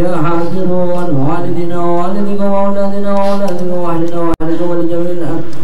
يا حاضرون ووالدنا ووالدك وأولادنا وأولادك وأهلنا وأهلك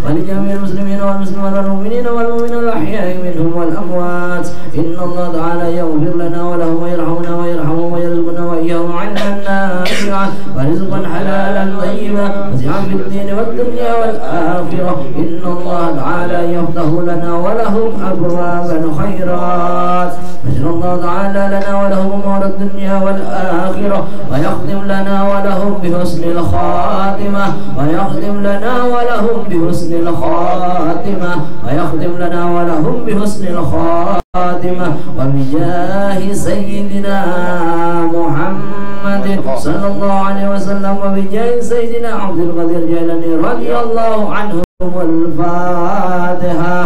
ولجميع المسلمين والمسلمات والمؤمنين والمؤمنين الأحياء منهم والأموات. إن الله تعالى يغفر لنا ولهم ويرحمنا ويرحمهم ويرزقنا وإياهم علما نافعا ورزقا حلالا طيبا وسعا في الدين والدنيا والآخرة. إن الله تعالى يفتح لنا ولهم أبواب الخيرات. بشر الله تعالى لنا ولهم أمور الدنيا والآخرة ويختم لنا ولهم بحسن الخاتمة ويختم لنا ولهم بحسن الخاتمة ويختم لنا ولهم بحسن الخاتمة وبجاه سيدنا محمد صلى الله عليه وسلم وبجاه سيدنا عبد القادر الجيلاني رضي الله عنه. والفاتحة.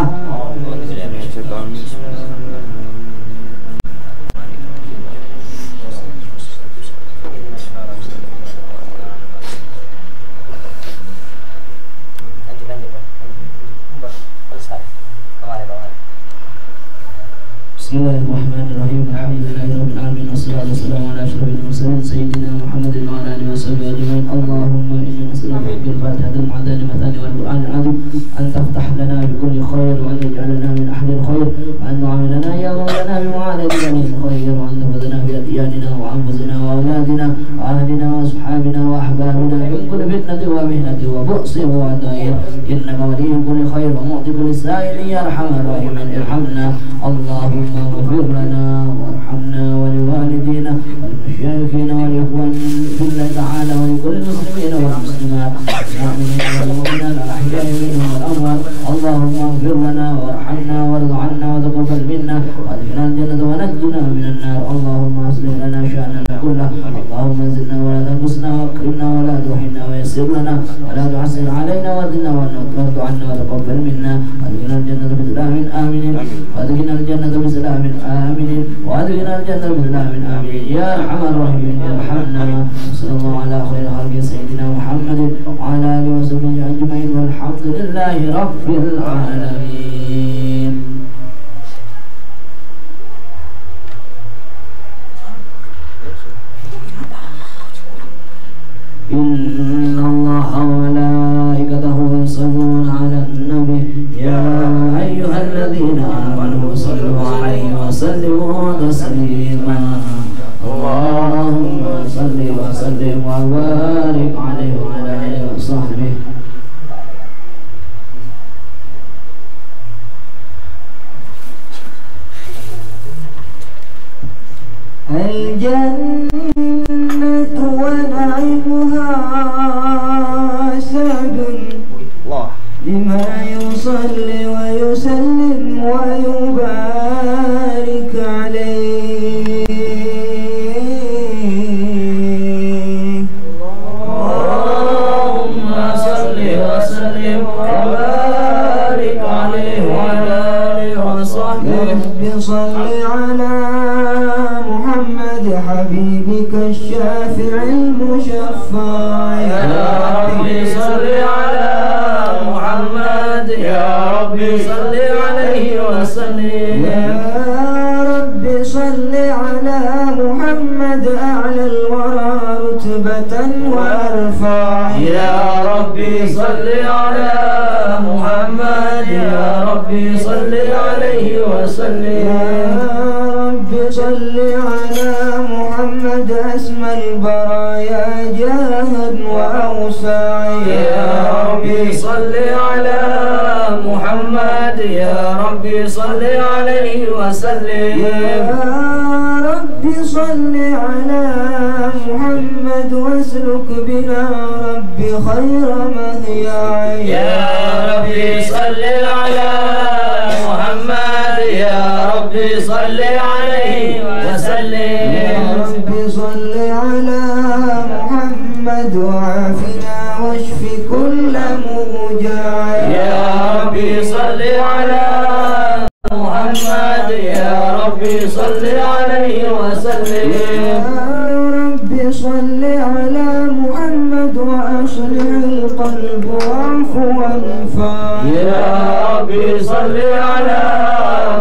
Bismillahirrahmanirrahim. Alhamdulillahirabbil alamin wassalatu wassalamu ala asyrafil mursalin sayyidina Muhammadin wa ala alihi washabihi ajmain. Allahumma inna nas'aluka bil fatihatil mu'adhdhati mathani wal qur'anil azim an taftah lana bi kulli khair wa an taj'alana min ahli al khair wa an tu'amilana ya mawlana bi mu'adati al khair wa an tafadana bi adyanina wa anfusina wa awladina wa ahlina wa ashabina wa ahbabina min kulli fitnati wa mihnati wa bu'si wa da'ir. Innaka waliyyu kulli khair wa mu'ti kulli sa'ilin ya arhamar rahimin. Irhamna Allahumma اغفر لنا وارحمنا ولوالدينا ولمشايخنا ولإخواننا في الله تعالى ولكل المسلمين والمسلمات والمؤمنين والمؤمنات الأحياء منهم والأموات. اللهم اغفر لنا وارحمنا وارض عنا وتقبل منا وادخلنا الجنة ونجنا من النار. اللهم اصلح لنا شأننا كله. اللهم زدنا ولا تنقصنا واكرمنا ولا تهنا ويسر لنا ولا تعسر علينا وارضنا وارض عنا وتقبل منا وادخلنا الجنة بسلام آمين وادخلنا الجنة بسلام آمين وادخلنا الجنة بسلام آمين يا أرحم الراحمين. ارحمنا. صلى الله على خير خلق سيدنا محمد وعلى آله وصحبه أجمعين والحمد لله رب العالمين. إن الله وملائكته يصلون على النبي يا أيها الذين آمنوا صلوا عليه وسلموا تسليما. اللهم صل وسلم وبارك عليه وعلى آله وصحبه. الجنة ونعيمها سعد لما يصلي ويسلم ويبارك عليه. اللهم صل وسلم وبارك عليه وعلى آله وصحبه. رب صل على محمد حبيبك الشافع المشفع. يا ربي صل على محمد يا ربي صل عليه وسلم. يا ربي صل على محمد أعلى الورى رتبة وأرفع. يا ربي صل على محمد يا ربي صل عليه وسلم. يا ربي صل على محمد أسمى البرايا جاها وأوسع. يا ربي صل على محمد يا ربي صل عليه وسلم. يا ربي صل على محمد واسلك بنا ربي خير مهيا. يا ربي صل على محمد يا ربي صل عليه وسلم. يا ربي صل على محمد وعافنا واشف كل موجع. يا ربي صل على محمد يا ربي صل عليه وسلم. يا ربي صل على محمد وأصلح القلب واعف وانفع. يا ربي صل على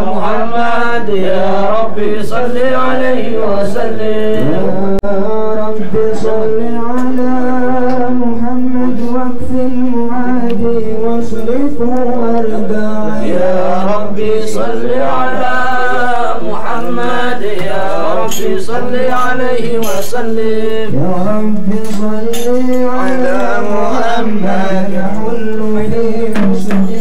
محمد يا ربي ربي صل عليه وسلم. يا رب صل على محمد واكف المعادي واصرفه وردا. يا ربي صل على محمد يا ربي صل عليه وسلم. يا رب صل على محمد يحل في مسجد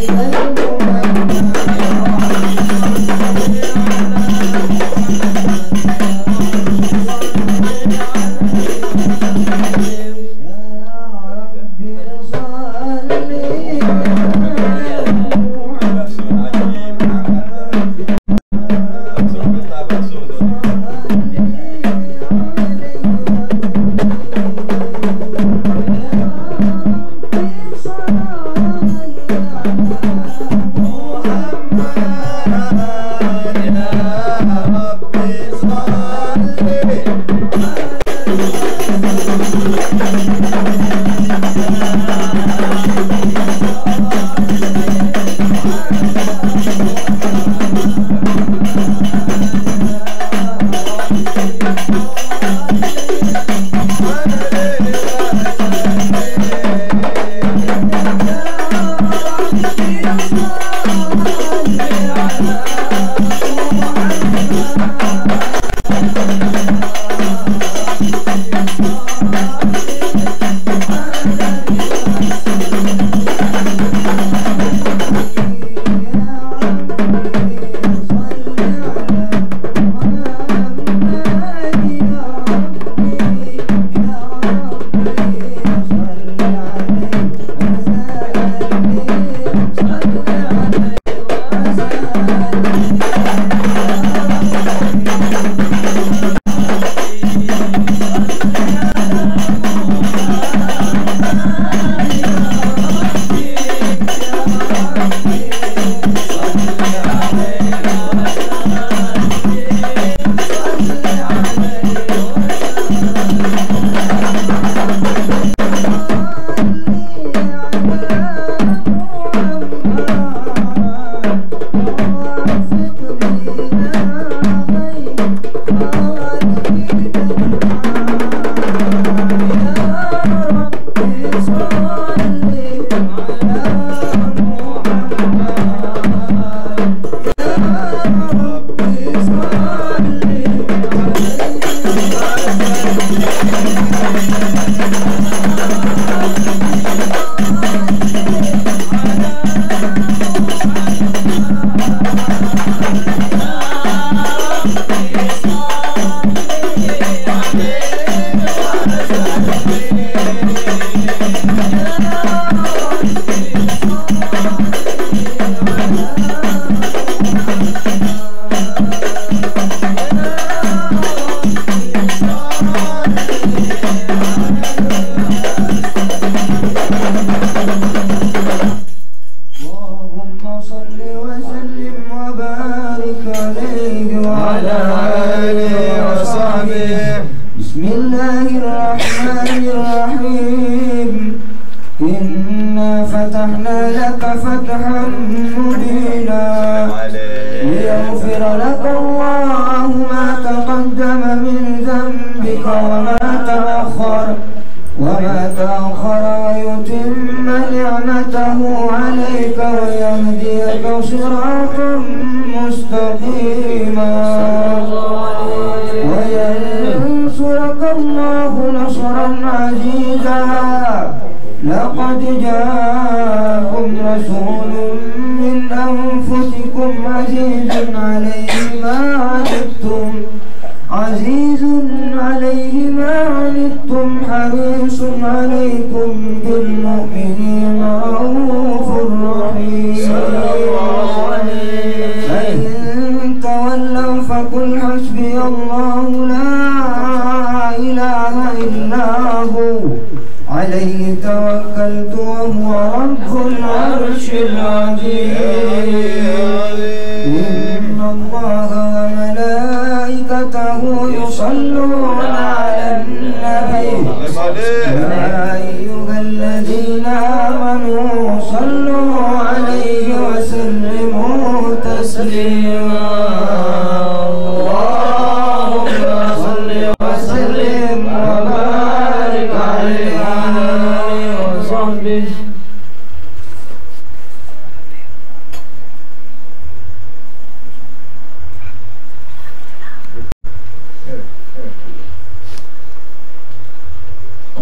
تسليما.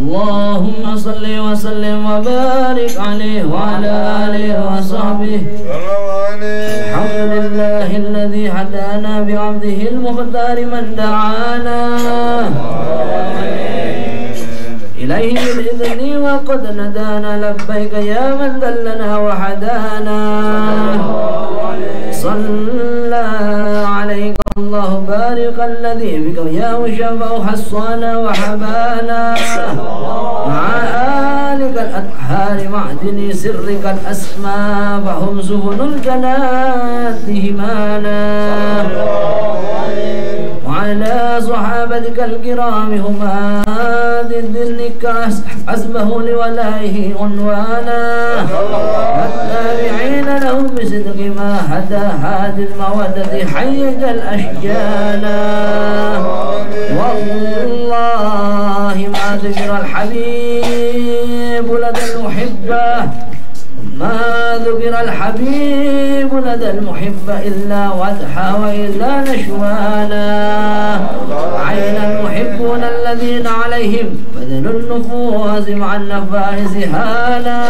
اللهم صل وسلم وبارك عليه وعلى آله وصحبه. الحمد لله الذي هدانا بعبده المختار من دعانا إليه بالإذن وقد ندانا لبيك يا من دلنا وحدانا. صلى عليك الله بارك الذي بك يا وشفع حصانا وحبانا مع آلك الأطهار معدن سرك الأسمى فهم سفن الجنات همانا. وعلى صحابتك الكرام هم ذي الذنك حسبه لولائه عنوانا. والتابعين لهم بصدق ما هدى هادي المودة حيج الأشجانا. والله ما ذكر الحبيب لدى المحبة ما ذكر الحبيب لدى المحب إلا وضحى وإلا نشوانا. عين المحبون الذين عليهم بدل النفوس مع النفائس هانا.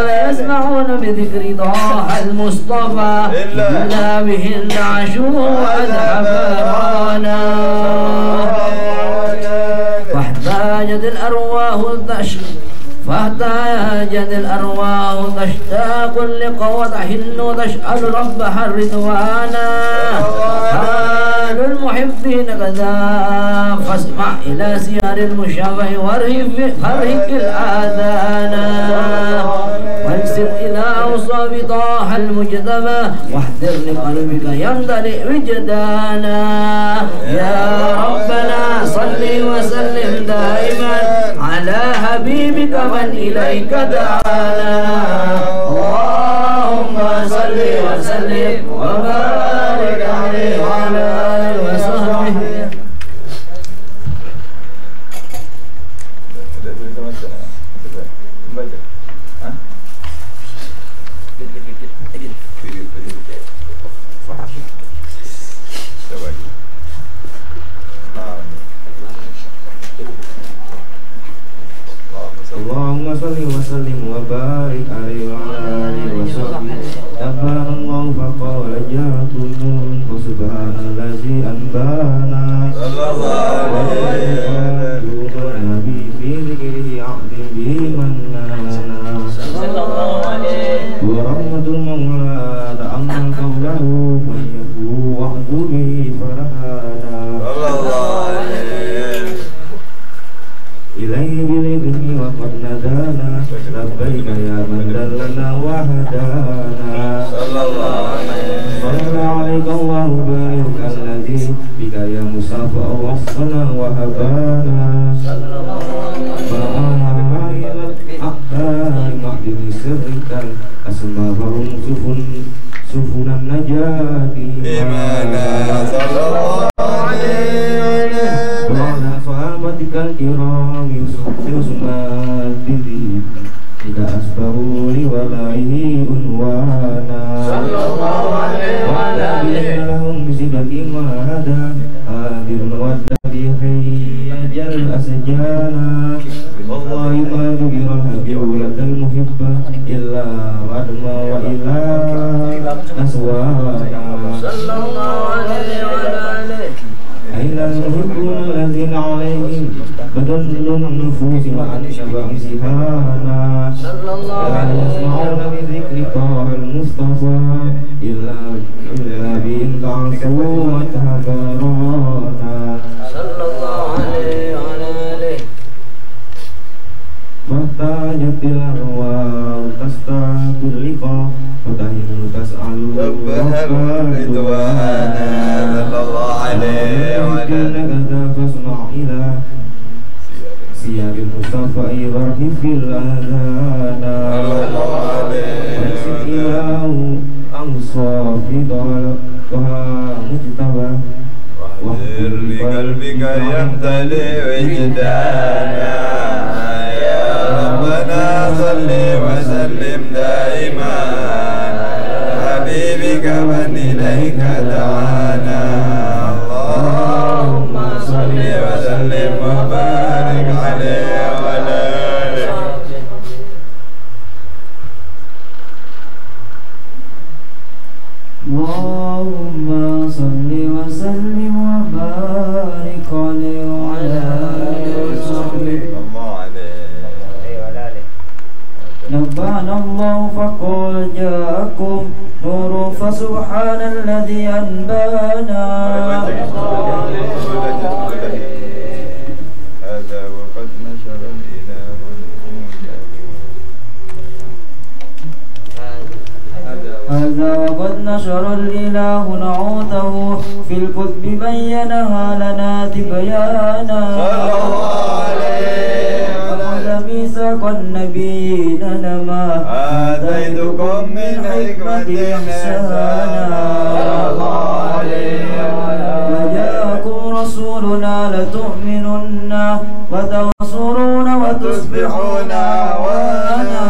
لا يسمعون بذكر طه المصطفى إلا به النعشوا أذحبانا. فاحتاجت الأرواح تشتاق لقوة تحن تشأل ربها الرضوانا. حال المحبين كذا فاسمع إلى سيار المشابه وارهق الآذانا. واكسر إلى أوصاف طه المجتبى واحذر لقلبك يمتلئ وجدانا. يا ربنا صل وسلم دائما على حبيبك من إليك دعانا. اللهم صل وسلم وبارك عليه وعلى آله وصحبه. اللهم صل وسلم وبارك عليه وعلى آله وصحبه. نبأنا الله فقال جاءكم نور فسبحان الذي أنبانا. صلى الله عليه وسلم النبي في ذكره عبد به منانا. صلى الله عليه ورحمة المولى تأمل قوله فيكفو وحده به فرحانا. صلى الله عليه إليه بالإذن وقد ندانا لبيك يا من دلنا وهدانا. صلى الله عليه صلى عليك الله بارك الذي بك يا مصطفى وصلنا وهبانا. صلى الله عليه أقدار معدن سرك أسماءهم سفن النجاة إيمانا. صلى الله عليه وعلى صحابتك الكرام يسمى الدين إذا أسبروا لولائه عنوانا. صلى الله عليه وعلى آله لهم بصدق ما هدى هادي المودة حيج الأسجانا. والله ما ذكر الحبيب لدى المحبة إلا وأدمى وإلا نسوانا. صلى الله عليه وعلى آله أين المحبون الذين عليهم بدل النفوس مع الشبع سهانا. لا يسمعون بذكر طه المصطفى إلا بإن تعصوا وتهبرانا. صلى الله عليه وعلى آله فاحتاجت الأرواح تستاق اللقاء وتهن تسأل ربها الرضوانا. صلى الله عليه وعلى آله فاسمع إلى سياق المصطفى يبرح في الأذان. صلى الله عليه وانسك إلى أوصاف ضلالها مجتبى واحضر بقلبك يمتلئ وجدانا. يا ربنا صل وسلم دائما حبيبك من إليك دعانا. اللهم صل وسلم وبارك اللهم صل وسلم وبارك عليه وعلى آله وصحبه. نبأنا الله فقل جاءكم نور فسبحان الذي أنبانا. هذا وقد نشر الإله هذا وقد نشر الإله نعوته في الكتب بينها لنا تبيانا. ميثاق النبيين لما آتيتكم من حكمة إحسانا. وجاءكم رسولنا لتؤمنن وتنصرون وتصبحون أعوانا.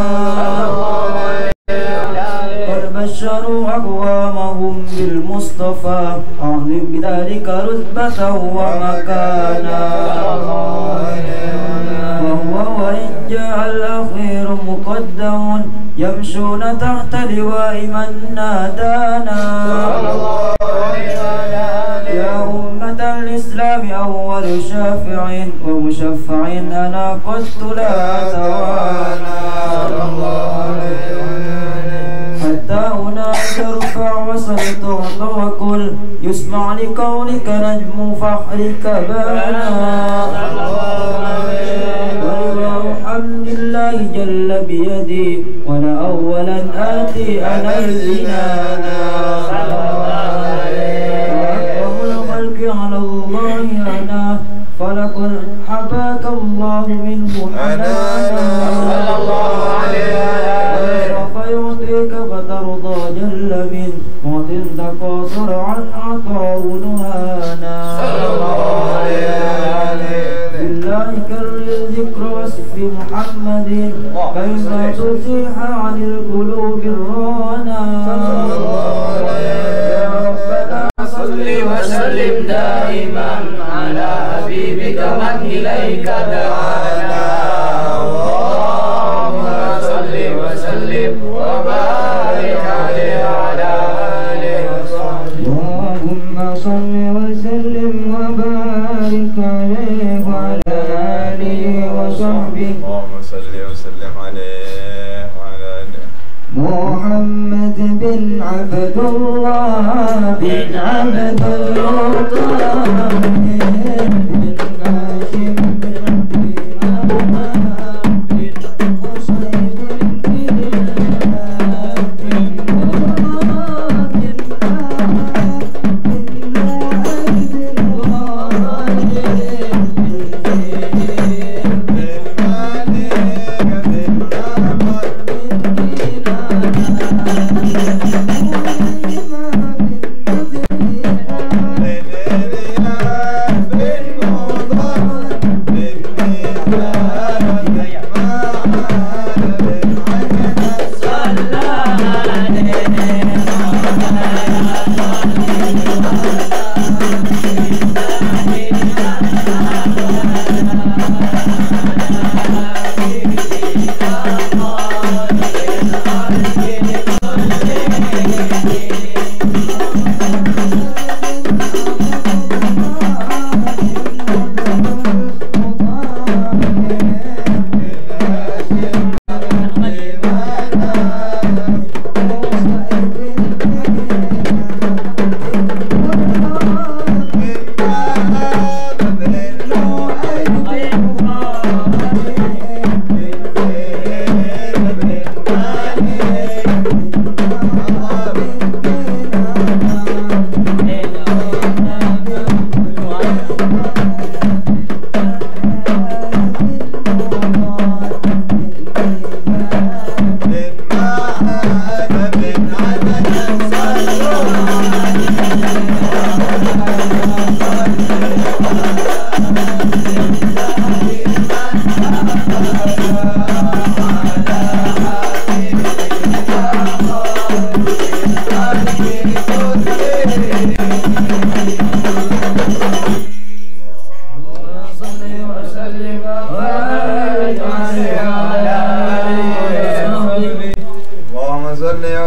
قد بشروا أقوامهم بالمصطفى أعظم بذلك رتبة ومكانا. وإن جاء الأخير مقدم يمشون تحت لواء من نادانا. يا أمة الإسلام أول شافع ومشفع أنا قدت لا أتوانا. حتى هناك ارفع وصلت وقل يسمع لقولك نجم فحرك بانا. الحمد لله جل بيدي ولا أولا آتي أنا الجنانا. وأكرم الخلق على الله أنا فلقد حباك الله منه حنانا. وسوف يعطيك فترضى جل من معط تقاصر عن عطاء نهانا. بالله كرر ذكر وصف محمد كيما تزيح عن القلوب الرانا. يا ربنا صل وسلم دائما على حبيبك من إليك دعانا. اللهم صل وسلم وبارك عليه وعلى آله وصحبه. اللهم صل وسلم وبارك عليه وعلى آله وصحبه. اللهم صل وسلم عليه وعلى آله. محمد بن عبد الله بن عبد الله بن هاشم بن عبد الله بن حسين بن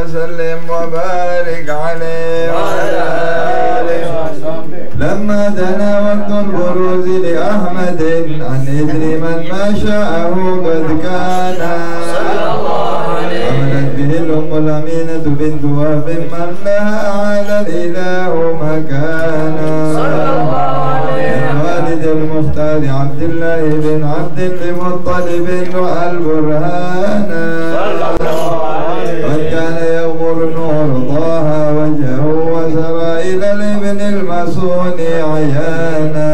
وسلم وبارك عليه فاتنا وقت البروز لأحمد عن إذن من ما شاءه قد كان عملت به الأم الأمينة بنت وهب من لها على الإله مكانا والد المختار عبد الله بن عبد المطلب والبرهانا قد كان يغمر نور طه وجهه وسرى إلى الابن المسون عيانا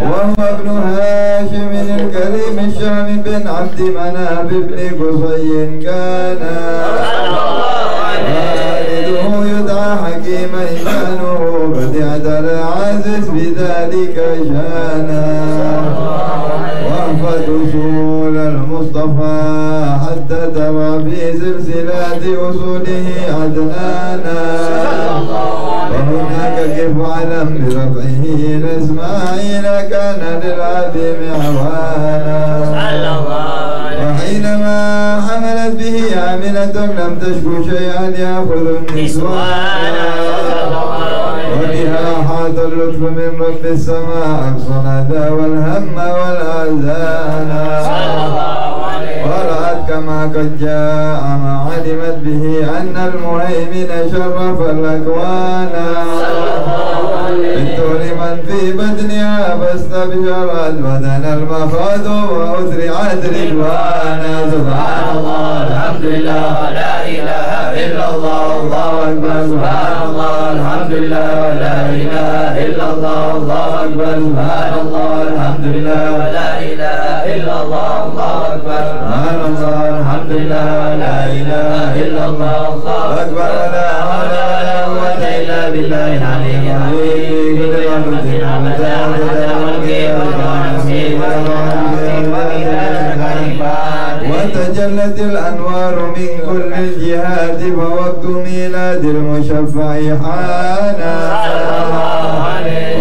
وهو ابن هاشم الكريم الشام بن عبد مناف بن قصي كان والده يدعى حكيما شانه قد اعتلى عزيز بذلك شانا واحفظ اصول المصطفى حتى ترى في سلسلة اصوله عدنانا وهناك كيف علم برفعه لاسماعيل كان للعظيم عوانا وحينما حملت به عاملة لم تشكو شيئا يأخذ النسوان وبها حاط اللطف من رب السماء أقصى الأذى والهم والأحزان ورأت كما قد جاء ما علمت به أن المهيمن شرف الأكوان بنت لمن في بدنها فاستبشرت بدن المخاض وأسرعت رجوانا سبحان الله الحمد لله لا إله إلا الله الله أكبر سبحان الله الحمد لله لا إله إلا الله الله أكبر سبحان الله الحمد لله لا إله إلا الله الله أكبر سبحان الله الحمد لله لا إله إلا الله الله أكبر ولا حول ولا قوة إلا بالله العلي العظيم وتجلت الأنوار من كل الجهات فوقت ميلاد المشفع حانا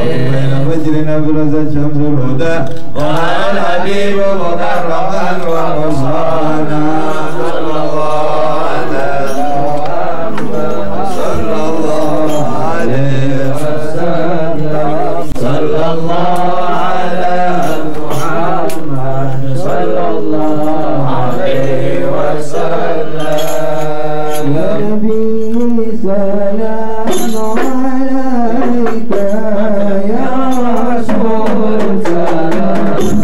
وبين فجر أبرزت شمس الهدى ظهر الحبيب مكرما ومصانا صلى الله على محمد صلى الله عليه وسلم صلى الله على محمد صلى الله عليه وسلم يا نبي سلام عليك يا رسول سلام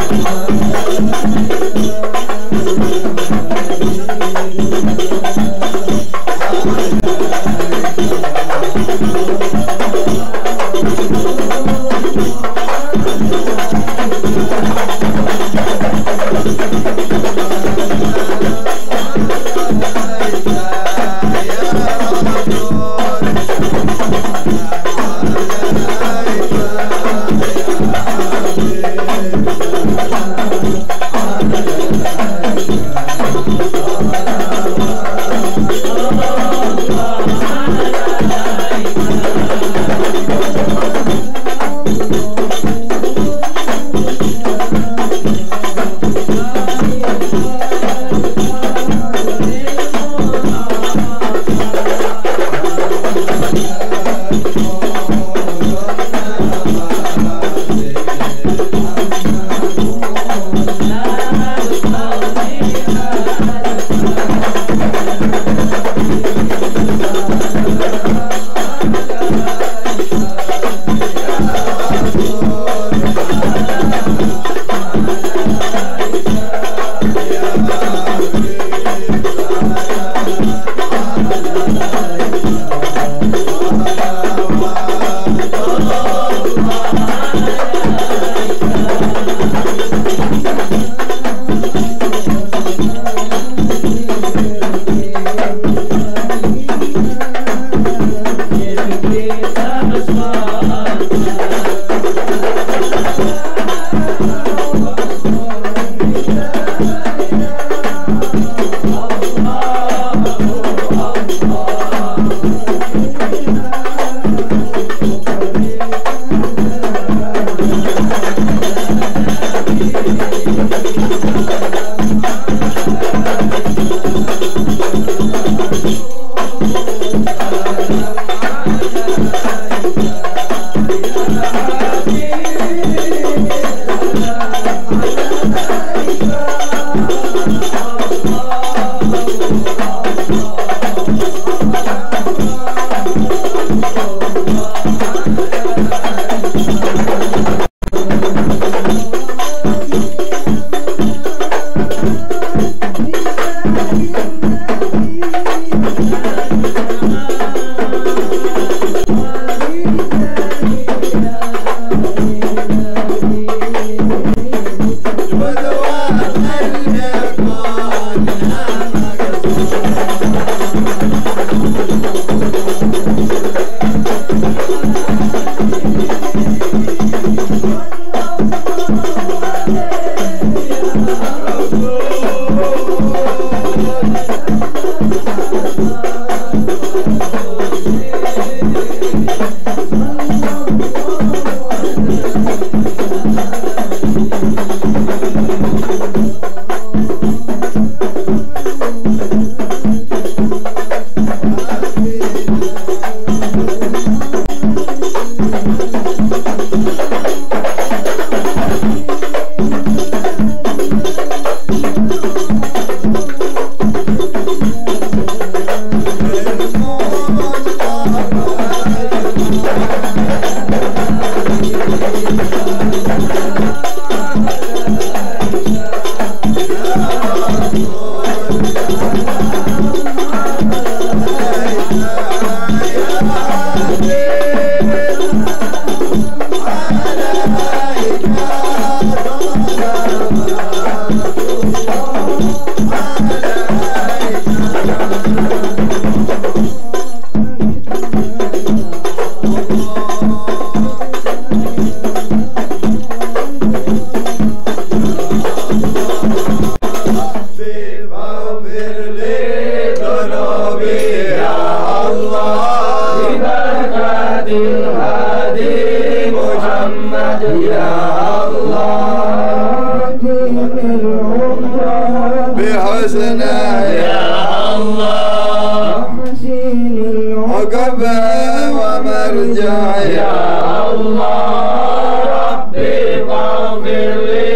الهادي محمد يا الله بحسنه يا الله عقبه ومرجع يا الله ربي فاغفر لي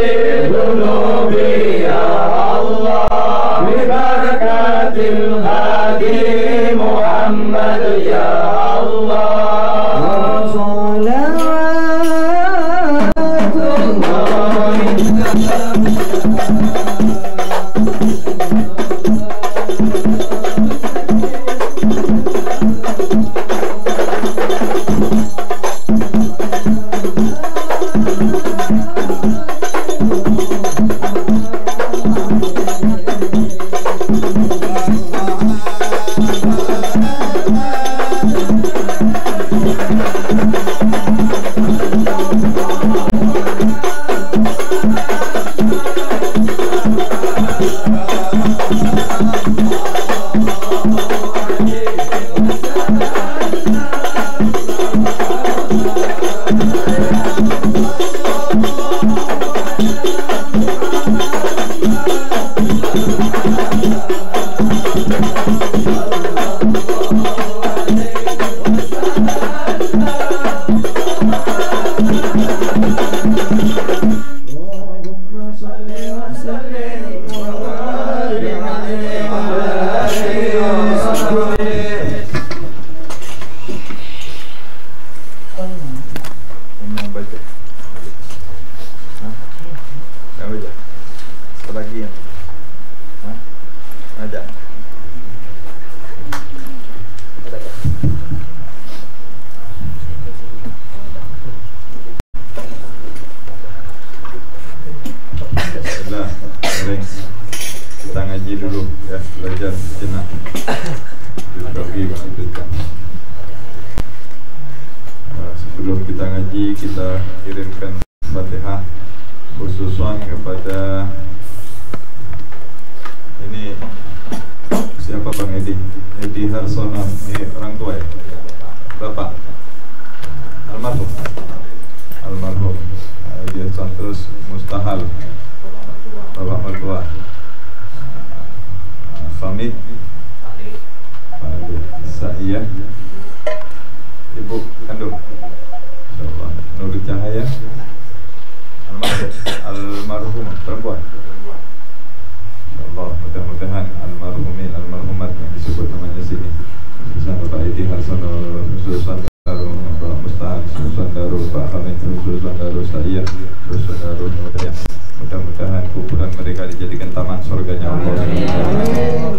ذنوبي يا الله ببركة الهادي محمد يا الله صلوات kita ngaji dulu ya, belajar sejenak. Sebelum kita ngaji, kita kirimkan Fatihah khususan kepada ini siapa Bang Edi? Edi Harsono, ini orang tua ya? Bapak almarhum. Dia terus mustahal Bapak mertua Famid Sa'iyah Ibu kandung insyaallah Nur Cahaya almarhum perempuan insyaallah, mudah-mudahan almarhumin almarhumat yang disebut namanya sini bisa Bapak Edi Harsono Susan Daru, Bapak Mustahil Susan Daru, Pak Hamid Susan Daru, Sa'iyah Susan Daru, mudah-mudahan kuburan mereka dijadikan taman surganya Allah,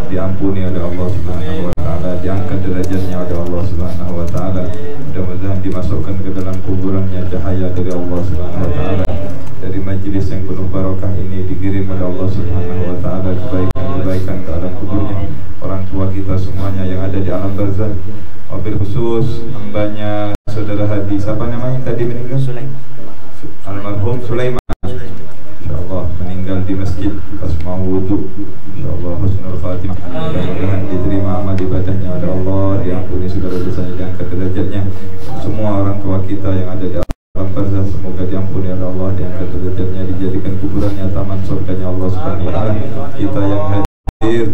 diampuni oleh Allah Subhanahu wa taala, diangkat derajatnya oleh Allah Subhanahu wa taala, mudah-mudahan dimasukkan ke dalam kuburannya cahaya dari Allah Subhanahu wa taala. Dari majelis yang penuh barokah ini dikirim oleh Allah Subhanahu wa taala kebaikan ke alam kuburnya orang tua kita semuanya yang ada di alam barzah. Wabil khusus hambanya saudara Hadi, siapa namanya tadi meninggal? Almarhum Sulaiman. Insyaallah meninggal di masjid pas mau wudu. Insyaallah husnul khatimah. Mudah-mudahan diterima amal ibadahnya oleh Allah, diampuni segala dosanya, diangkat derajatnya. Semua orang tua kita yang ada di alam barzah semoga diampuni oleh Allah, diangkat derajatnya, dijadikan kuburannya taman surganya Allah Subhanahu wa taala. Kita yang hadir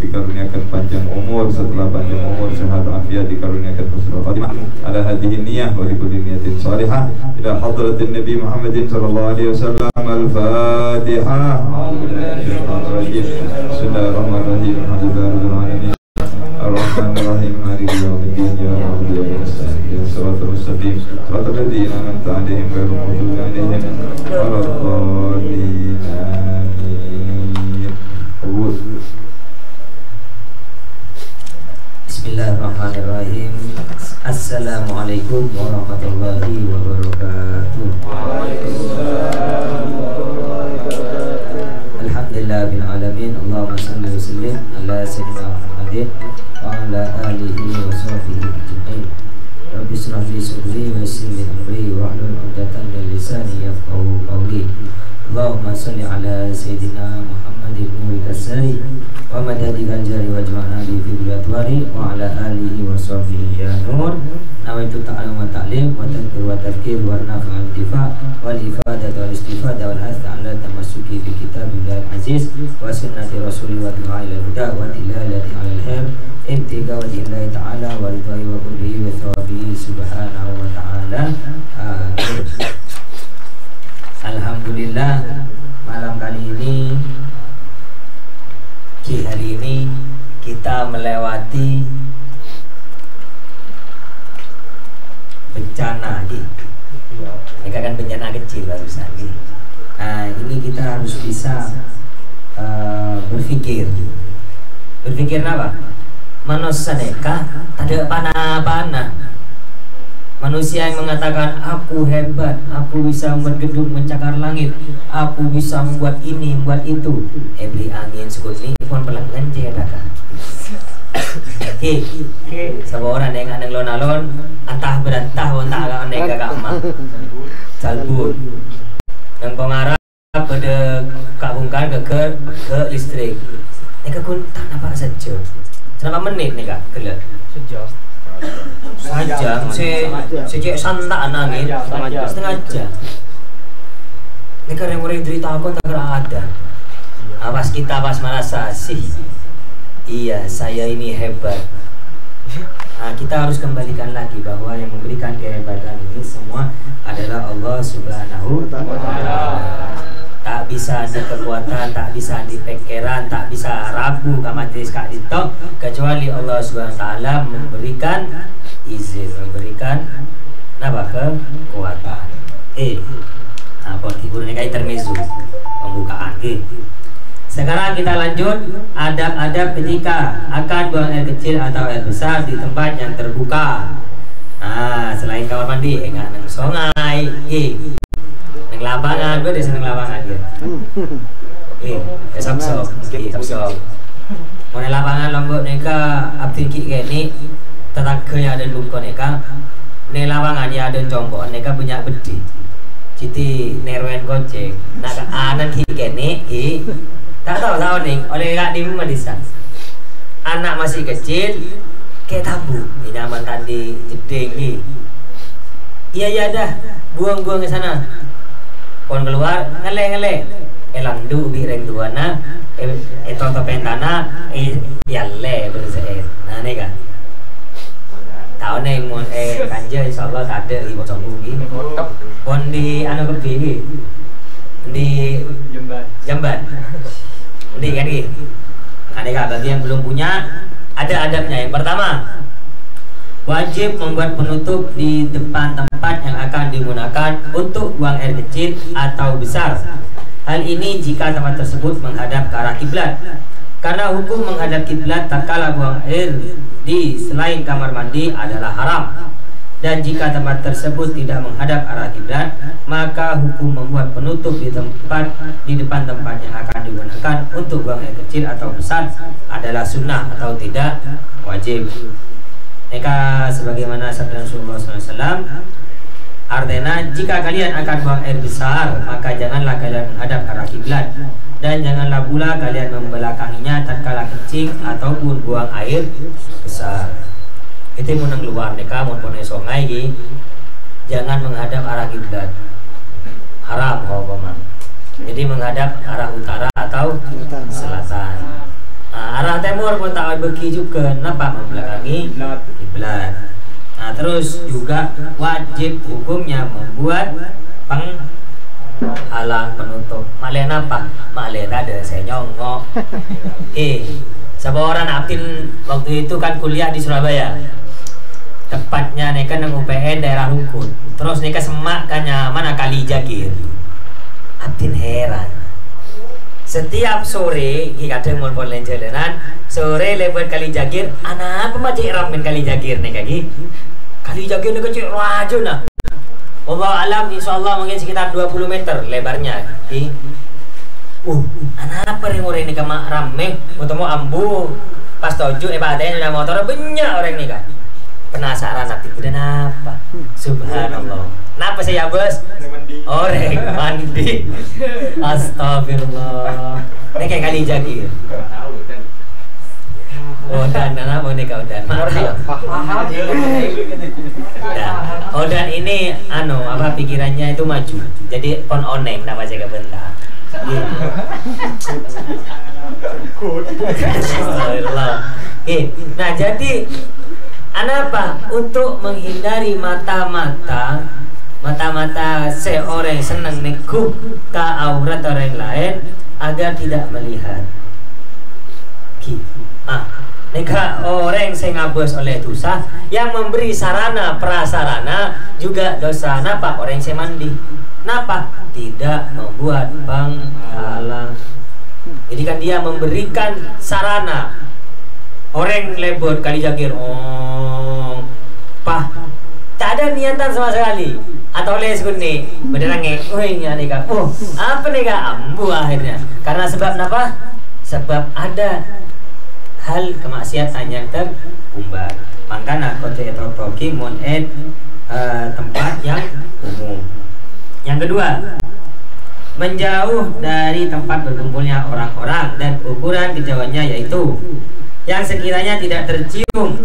dikaruniakan panjang umur, setelah panjang umur sehat afiat, dikaruniakan husnul khatimah. Ala hadhihi niyyah wa li kulli niyatin shalihah ila hadratin Nabi Muhammadin sallallahu alaihi wasallam. Al-Fatihah. Bismillahirrahmanirrahim. Alhamdulillahirabbil alamin. Ar-Rahmanir-Rahim. Maliki yaumiddin. Ya Rabbi ya Nasta'in. Shiratal mustaqim. Shiratal ladzina an'amta 'alaihim ghairil maghdubi 'alaihim waladdallin. Amin. Bismillahirrahmanirrahim. Assalamualaikum warahmatullahi wabarakatuh. Alhamdulillah bil alamin. Allahumma shalli wa sallim ala sayyidina Muhammadin wa ala alihi wa sahbihi ajma'in. Rabbi shrah li sadri wa yassir li amri wa hlul 'uqdatam min lisani yafqahu qawli. Allahumma shalli ala sayyidina Muhammadin nuril asari wa madadil jari wa jma'na bi fil atwari wa ala alihi wa sahbihi ya nur. nawaitu ta'alum wa ta'lim wa tadhkir wa tadhkir wa nafa' wa intifa' wal ifadah wal istifadah wal hatha ala tamassuki bi kitabillah aziz wa sunnati rasuli wa du'a ila huda wa dilalati ala al-khair ibtiga wa dillahi ta'ala wa ridwa'i wa qurbihi wa thawabihi subhanahu wa ta'ala. Alhamdulillah, malam kali ini, hari ini kita melewati bencana ini kan bencana kecil barusan. Nah, ini kita harus bisa berpikir apa? Manusia neka ada panah-panah. Manusia yang mengatakan aku hebat, aku bisa membuat gedung mencakar langit, aku bisa membuat ini, membuat itu. Beli angin sekuni pun pelangan cedaka. Sebuah orang yang ada lon-alon, entah berantah, entah agak aneka agama. Salbut. Yang pengarah pada kabungkan ke listrik. Neka kun tak nampak saja. Selama menit neka kelak. Sejam. Sejak santak angin setengah jam. Ini karena orang cerita aku tak ada. Pas kita pas merasa sih, iya saya ini hebat. Nah, kita harus kembalikan lagi bahwa yang memberikan kehebatan ini semua adalah Allah Subhanahu wa Ta'ala. Tak bisa di kekuatan, tak bisa di pikiran, tak bisa ragu kamatis kak ditok, kecuali Allah Subhanahu wa Ta'ala memberikan izin, memberikan apa kekuatan. Apa hiburan kayak intermezzo pembukaan. Sekarang kita lanjut adab-adab ketika akan buang air kecil atau air besar di tempat yang terbuka. Nah, selain kamar mandi, enggak nang sungai, nang lapangan, gue desa nang lapangan dia. Sok-sok. Mau lapangan lombok neka abdi ki gini, tetangga yang ada luka neka, ne lapangan ya ada combok neka punya bedi. Citi nerwen goceng, nak anak ki gini, tak tahu nih, oleh kak di rumah desa. Anak masih kecil, kayak tabu, ini aman tadi jeding. Iya dah, buang-buang ke sana. Kon keluar, ngele. Elandu bireng duana, toto pentana, yalle berseet. Nah nih kan. Tahu nih mau kanja insyaallah tak ada ibu sambungi. Kon di anu kepi di Jamban. Ini kan ini. Adakah bagi yang belum punya, ada adabnya. Yang pertama, wajib membuat penutup di depan tempat yang akan digunakan untuk buang air kecil atau besar. Hal ini jika tempat tersebut menghadap ke arah kiblat. Karena hukum menghadap kiblat tatkala buang air di selain kamar mandi adalah haram. Dan jika tempat tersebut tidak menghadap arah kiblat, maka hukum membuat penutup di depan tempat yang akan digunakan untuk buang air kecil atau besar adalah sunnah atau tidak wajib. Maka sebagaimana sabda Rasulullah SAW, artinya jika kalian akan buang air besar, maka janganlah kalian menghadap arah kiblat, dan janganlah pula kalian membelakanginya tatkala kencing ataupun buang air besar. Itu mau nang luar neka mau pone sungai gi, jangan menghadap arah kiblat, haram hukumnya. Jadi menghadap arah utara atau selatan. Nah, arah timur pun tak beki juga, nampak membelakangi kiblat. Nah, terus juga wajib hukumnya membuat penghalang penutup. Malen apa? Malen ada saya nyongok. Sebuah orang Abdin waktu itu kan kuliah di Surabaya. Tepatnya neka nang UPN daerah Rungkut. Terus neka semak kan mana Kali Jagir. Abdin heran. Setiap sore kadang mau polen jalanan, sore lewat Kali Jagir, anak apa macam ramen Kali Jagir neka gi. Kali Jagir neka cek rajo nah. Allah alam insyaallah mungkin sekitar 20 meter lebarnya. Anak apa orang neka mak rame, untuk mau ambu pas toju badanya motor banyak orang neka. Penasaran nanti udah napa? Subhanallah. Napa saya bos? Orang mandi. Astagfirullah. Ini kayak Kali Jagir. Odan, kenapa nih kau Odan? Odan ini apa pikirannya itu maju. Jadi kon oneng nama jaga benda. Nah jadi apa untuk menghindari mata-mata seorang senang nekup ke aurat orang lain agar tidak melihat. Neka orang yang ngabus oleh dosa yang memberi sarana prasarana juga dosa. Napa orang yang mandi? Napa tidak membuat penghalang? Jadi kan dia memberikan sarana. Orang lebot kali jakir, tak ada niatan sama sekali. Atau les guni, beneran ini kak. Apa nih kak? Ambu akhirnya. Karena sebab apa? Sebab ada hal kemaksiatan yang terumbar. Makanya kote etrotoki monet tempat yang umum. Yang kedua, menjauh dari tempat berkumpulnya orang-orang dan ukuran kejauhannya yaitu yang sekiranya tidak tercium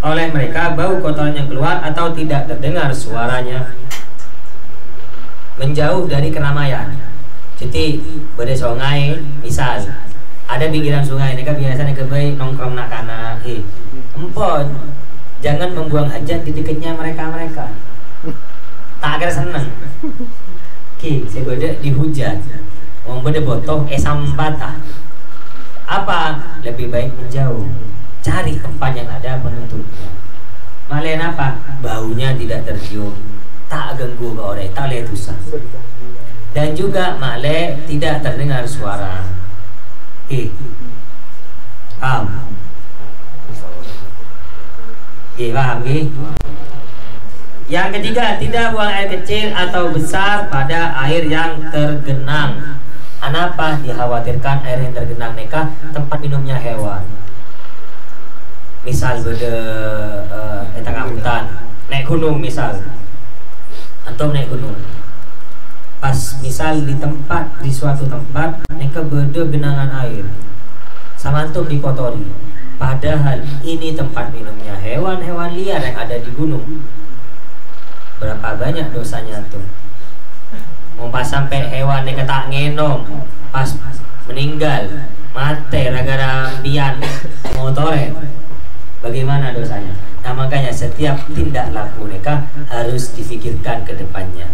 oleh mereka bau kotoran yang keluar atau tidak terdengar suaranya. Menjauh dari keramaian. Jadi pada sungai, misal ada pinggiran sungai, mereka biasanya kebaik nongkrong nak kana. Empon, jangan membuang hajat di dekatnya mereka. Tak akan senang. Sebeda dihujat, orang beda botoh sampata. Apa lebih baik menjauh, cari tempat yang ada penutupnya. Malahan apa? Baunya tidak tercium, tak ganggu ke orang, tak lihat usah. Dan juga malah tidak terdengar suara. Paham? Paham? Yang ketiga, tidak buang air kecil atau besar pada air yang tergenang. Kenapa dikhawatirkan air yang tergenang neka tempat minumnya hewan? Misal beda tengah hutan, naik gunung misal, antum naik gunung. Pas misal di suatu tempat neka beda genangan air, sama antum dikotori. Padahal ini tempat minumnya hewan-hewan liar yang ada di gunung. Berapa banyak dosanya tuh? Pas sampai hewan yang tak ngenom, pas meninggal, mati gara-gara pian motore, bagaimana dosanya? Nah makanya setiap tindak laku mereka harus difikirkan ke depannya.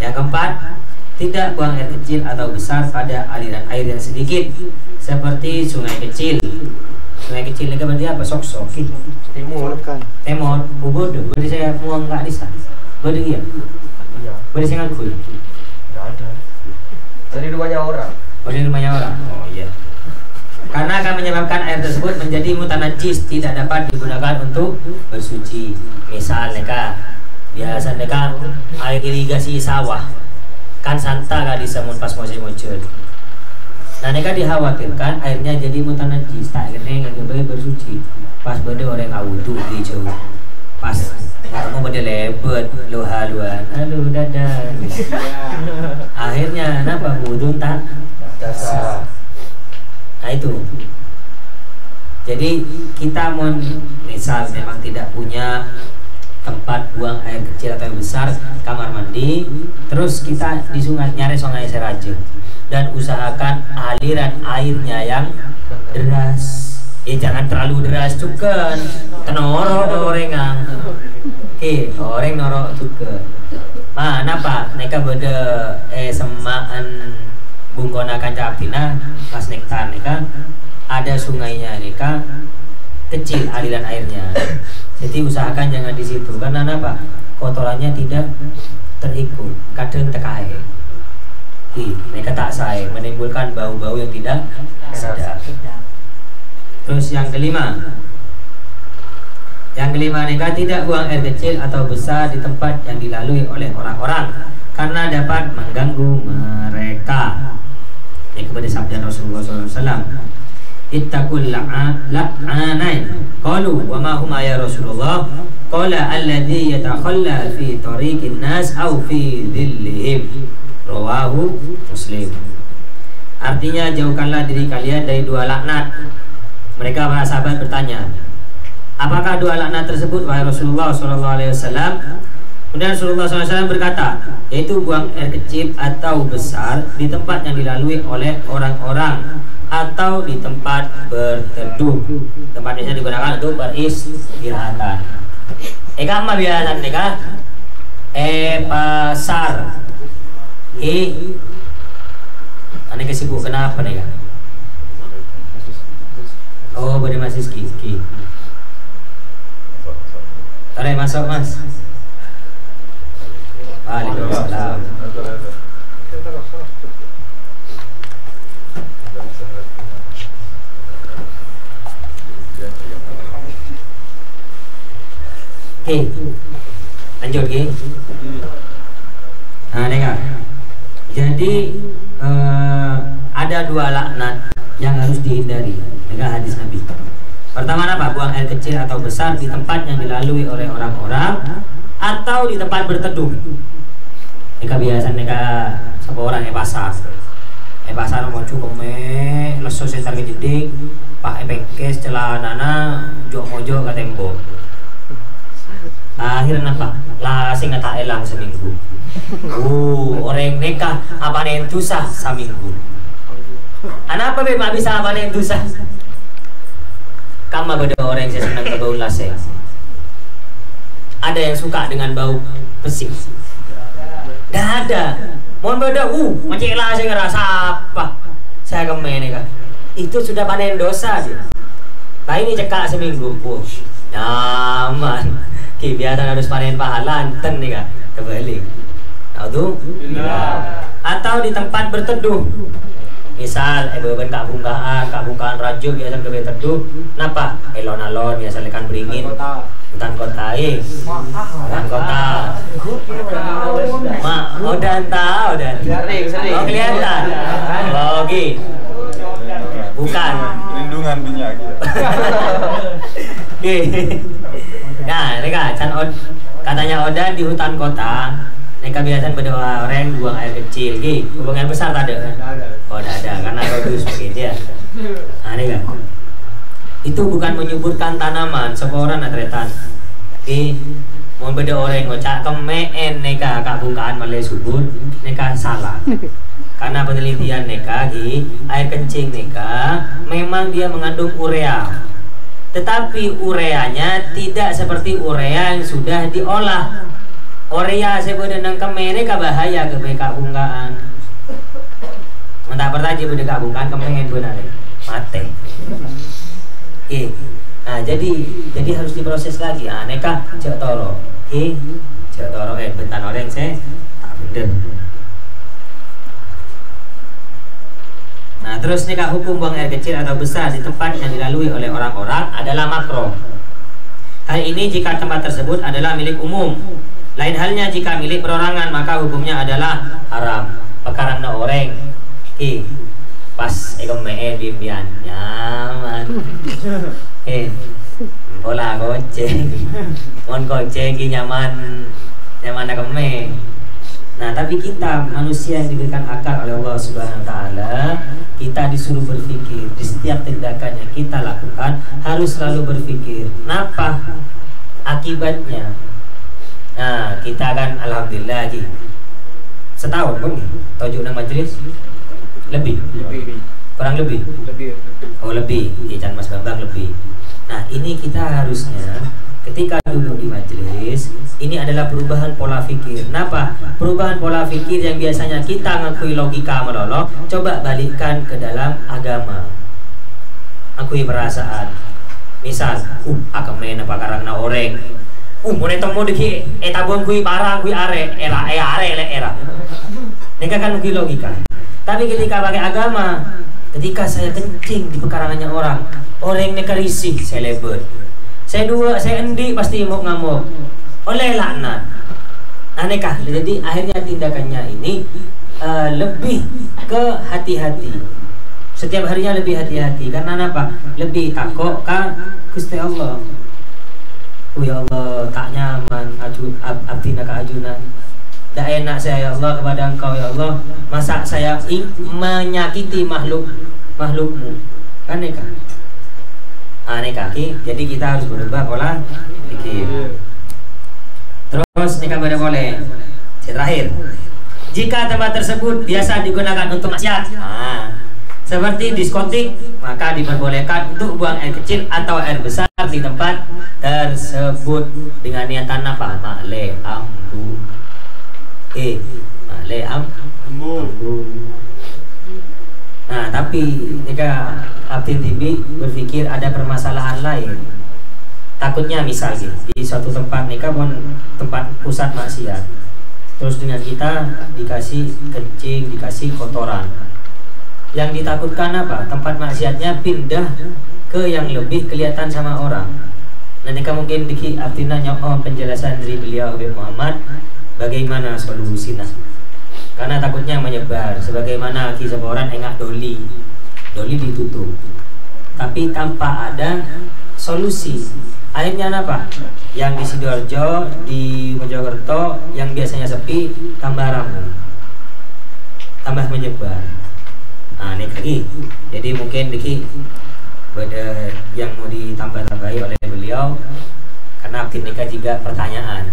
Yang keempat, tidak buang air kecil atau besar pada aliran air yang sedikit, seperti sungai kecil. Sungai kecil ini berarti apa? Sok-sok timur, ubud, berarti saya muang nggak di sana. Beda iya? Iya. Beda dengan kui? Tidak ada. Dari rumahnya orang. Dari rumahnya orang? Oh iya. Karena akan menyebabkan air tersebut menjadi mutanajis, tidak dapat digunakan untuk bersuci. Misal mereka biasa mereka air irigasi sawah kan santa kali semun pas musim hujan. Nah mereka dikhawatirkan airnya jadi mutanajis, tak kena nggak boleh bersuci. Pas beda orang awudu di jauh. Pas kamu pada lebet lu haluan, aduh dadah. Akhirnya kenapa wudhu tak dasar. Nah itu. Jadi kita misal memang tidak punya tempat buang air kecil atau besar, kamar mandi, terus kita di sungai nyari sungai Seraje dan usahakan aliran airnya yang deras. Jangan terlalu deras juga, kenoro orengang. Orang norok juga. Kenapa? Neka beda semaan bungkona kancapina pas nektar neka ada sungainya neka kecil aliran airnya. Jadi usahakan jangan di situ karena apa? Kotorannya tidak terikut, kadang tekai. Mereka tak say, menimbulkan bau-bau yang tidak sedap. Terus yang kelima mereka tidak buang air kecil atau besar di tempat yang dilalui oleh orang-orang karena dapat mengganggu mereka. Ini kepada sabda Rasulullah SAW. Ittaqul la'anain. Qalu wa ma huma ya Rasulullah? Qala alladhi yatakhalla fi tariqin nas aw fi dhillihim. Rawahu Muslim. Artinya jauhkanlah diri kalian dari dua laknat. Mereka para sahabat bertanya, apakah dua laknat tersebut wahai Rasulullah SAW? Kemudian Rasulullah SAW berkata, yaitu buang air kecil atau besar di tempat yang dilalui oleh orang-orang atau di tempat berteduh. Tempat biasa digunakan untuk beristirahatan. Eka mah biasa neka pasar. Ane kesibuk kenapa neka? Oh, boleh masih ski. Tarik masuk mas. Waalaikumsalam. Lanjut ke. Nah, dengar. Jadi ada dua laknat yang harus dihindari. Dengar hadis Nabi. Pertama apa? Buang air kecil atau besar di tempat yang dilalui oleh orang-orang atau di tempat berteduh. Mereka biasa mereka sapa orang pasar. Pasar mau cukup leso setar ke jeding, pak pengkes celanana jok mojo ke tembok. Akhirnya apa? Lah sing tak elang seminggu. Orang nikah apa nentusah seminggu. Anak apa bema bisa apa nentusah? Kamu beda orang yang senang ke bau laseng. Ada yang suka dengan bau pesing. Dah ada. Mohon beda, macam lah saya ngerasa apa? Saya kemen kan. Itu sudah panen dosa dia. Nah ini cekak seminggu, nyaman. Biasa harus panen pahala, enten nih kan, kebalik. Tahu tuh? Atau di tempat berteduh. Misal, beban kabungkaan rajuk biasa ke berteduh. Napa? Elon-alon biasa lekan beringin. Hutan kota, hutan kota. Mak, udah tahu dah. Oh kelihatan. Oke. Bukan. Lindungan minyak. Nah, mereka katanya Odan di hutan kota. Mereka biasa berdoa orang buang air kecil. Buang air besar tak ada. Oh, tidak ada karena bagus begitu ya. Nah, mereka. Itu bukan menyuburkan tanaman seorang atretan. Tapi mau beda orang ngocak kemeen neka kabungkaan malai subur neka salah. Karena penelitian neka air kencing neka memang dia mengandung urea. Tetapi ureanya tidak seperti urea yang sudah diolah. Urea sebeda nang kemeen neka bahaya ke kabungkaan. Mentah pertanyaan beda kabungkaan kemeen benar mate. Nah jadi harus diproses lagi. Neka cek toro, cek toro bentan orang saya tak bener. Nah terus neka hukum buang air kecil atau besar di tempat yang dilalui oleh orang-orang adalah makruh. Hal ini jika tempat tersebut adalah milik umum. Lain halnya jika milik perorangan maka hukumnya adalah haram. Perkara orang, pas bimbian nyaman. Bola goceng, mon goceng nyaman keme. Nah tapi kita manusia yang diberikan akal oleh Allah Subhanahu Wa Taala, kita disuruh berpikir di setiap tindakan yang kita lakukan harus selalu berpikir, kenapa akibatnya. Nah kita kan alhamdulillah lagi setahun pun tujuh nang majelis lebih. Kurang lebih? Oh lebih, Ican Mas Bambang lebih. Nah ini kita harusnya ketika duduk di majelis, ini adalah perubahan pola pikir. Kenapa? Perubahan pola pikir yang biasanya kita ngakui logika melolo, coba balikkan ke dalam agama. Akui perasaan. Misal, aku main apa karena orang. Mau temu deki, tabung kui barang kui are, era. Mereka kan ngakui logika. Tapi ketika pakai agama, ketika saya kencing di pekarangannya orang mereka risih, saya lebet. Saya endi pasti mau ngamuk. Oleh laknat. Anehkah? Jadi akhirnya tindakannya ini lebih ke hati-hati. Setiap harinya lebih hati-hati. Karena apa? Lebih takut ka Gusti Allah. Oh ya Allah, tak nyaman abdina ka ajunan. tidak enak saya ya Allah kepada Engkau ya Allah, masa saya menyakiti makhlukmu, kan nikah. Nikah jadi kita harus berubah pola pikir. Terus nikah pada boleh. Terakhir, jika tempat tersebut biasa digunakan untuk maksiat, seperti diskotik, maka diperbolehkan untuk buang air kecil atau air besar di tempat tersebut dengan niatan apa? Ma'le'ambu. Ma'le'ambu. Nah, tapi jika Abdin Tibi berpikir ada permasalahan lain, takutnya misal di suatu tempat nikah pun tempat pusat maksiat, terus dengan kita dikasih kencing, dikasih kotoran, yang ditakutkan apa? Tempat maksiatnya pindah ke yang lebih kelihatan sama orang. Nanti mungkin Diki Abdin nanya penjelasan dari beliau Habib Muhammad bagaimana solusinya, karena takutnya menyebar sebagaimana kisah orang engak doli ditutup tapi tanpa ada solusi. Akhirnya apa? Yang di Sidoarjo, di Mojokerto yang biasanya sepi tambah ramai, tambah menyebar. Ini lagi. Jadi mungkin Diki ada yang mau ditambah-tambahi oleh beliau, karena Abdin nikah juga pertanyaan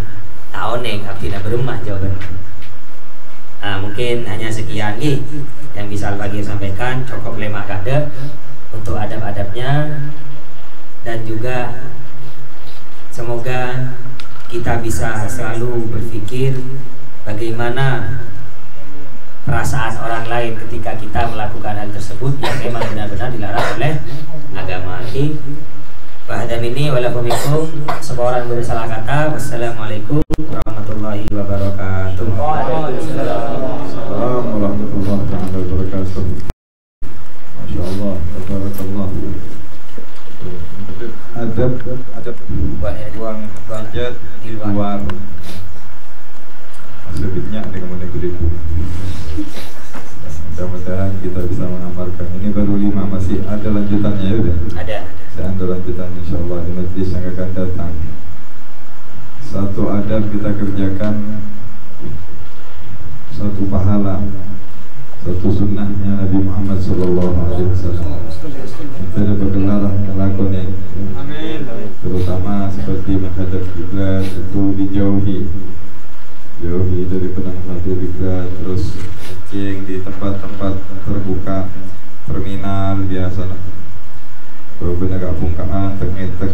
tahu nih Abdin berumah jawabannya. Mungkin hanya sekian yang bisa bagi sampaikan, cukup lemak kada untuk adab-adabnya, dan juga semoga kita bisa selalu berpikir bagaimana perasaan orang lain ketika kita melakukan hal tersebut yang memang benar-benar dilarang oleh agama. Bahadam ini walafumikum, semua orang bersalah kata. Wassalamualaikum warahmatullahi wabarakatuh. Waalaikumsalam warahmatullahi wabarakatuh. Masya Allah, tabarakallah. Adab buang hajat di luar. Maksudnya ada kemudian beribu. Mudah-mudahan kita bisa mengamalkan. Ini baru 5, masih ada lanjutannya ya udah? Ada. Saya ada lanjutan insyaallah di majlis yang akan datang. Satu adab kita kerjakan, satu pahala, satu sunnahnya Nabi Muhammad SAW. Kita ada bergelar melakukan terutama seperti menghadap kiblat itu dijauhi dari pedang satu kiblat, terus kencing di tempat-tempat terbuka, terminal biasa lah. Kalau benar kapungkaan terngetek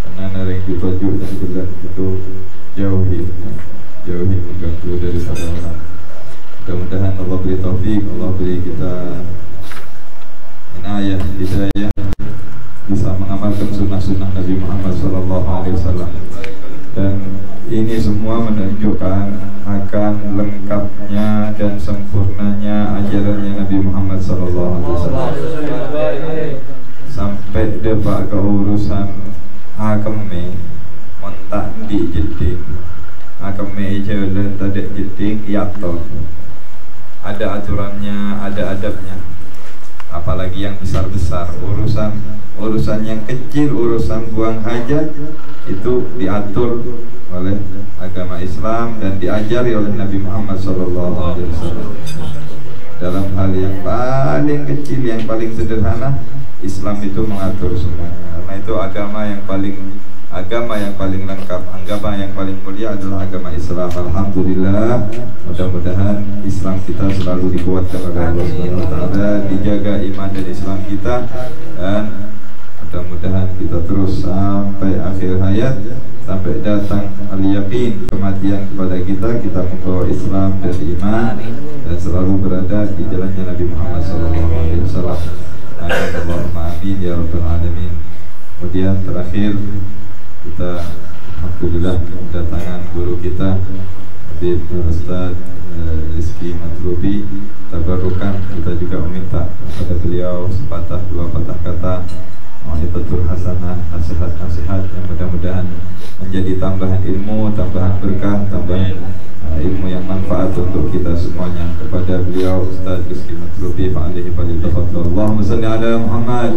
karena naring di baju dan kiblat itu jauhi mengganggu daripada orang. Mudah-mudahan Allah beri taufik, Allah beri kita inayah, hidayah, bisa mengamalkan sunnah-sunnah Nabi Muhammad SAW. Dan ini semua menunjukkan akan lengkapnya dan sempurnanya ajarannya Nabi Muhammad SAW. Sampai depak ke urusan akeme montak di jeding, akeme jalan tadi jeding yato, ada aturannya, ada adabnya. Apalagi yang besar-besar, urusan yang kecil, urusan buang hajat itu diatur oleh agama Islam dan diajari oleh Nabi Muhammad SAW. Dalam hal yang paling kecil, yang paling sederhana, Islam itu mengatur semuanya. Karena itu agama yang paling lengkap, agama yang paling mulia adalah agama Islam. Alhamdulillah, mudah-mudahan Islam kita selalu dikuatkan oleh Allah Subhanahu wa taala, dijaga iman dan Islam kita, dan mudah-mudahan kita terus sampai akhir hayat, sampai datang al-yaqin, kematian kepada kita membawa Islam dan iman dan selalu berada di jalannya Nabi Muhammad SAW. Allahumma amin ya rabbal alamin. Kemudian terakhir kita alhamdulillah kedatangan guru kita Habib Ustaz Rizky Matlubi. Tabarukan kita juga meminta kepada beliau sepatah dua patah kata mau'izatul hasanah, nasihat-nasihat yang mudah-mudahan menjadi tambahan ilmu, tambahan berkah, tambahan ilmu yang manfaat untuk kita semuanya. Kepada beliau Ustaz Rizky Matlubi, fa'alihi fa'alil. Allahumma salli ala Muhammad.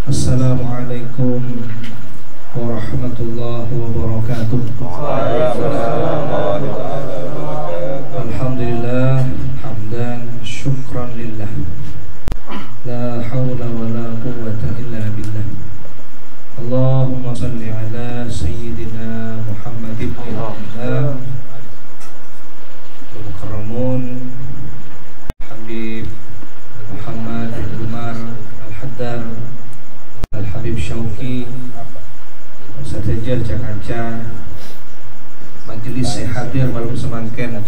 Assalamualaikum warahmatullahi wabarakatuh. Alhamdulillah hamdan syukran lillah. La hawla wa la quwwata illa billah. Allahumma salli ala sayyidina Muhammad ibn Abdillah al-mukarramun Habib Muhammad Umar Al-Haddar Al-Habib Syauqi Satejer Jakarta Majelis Sehadir baru semangken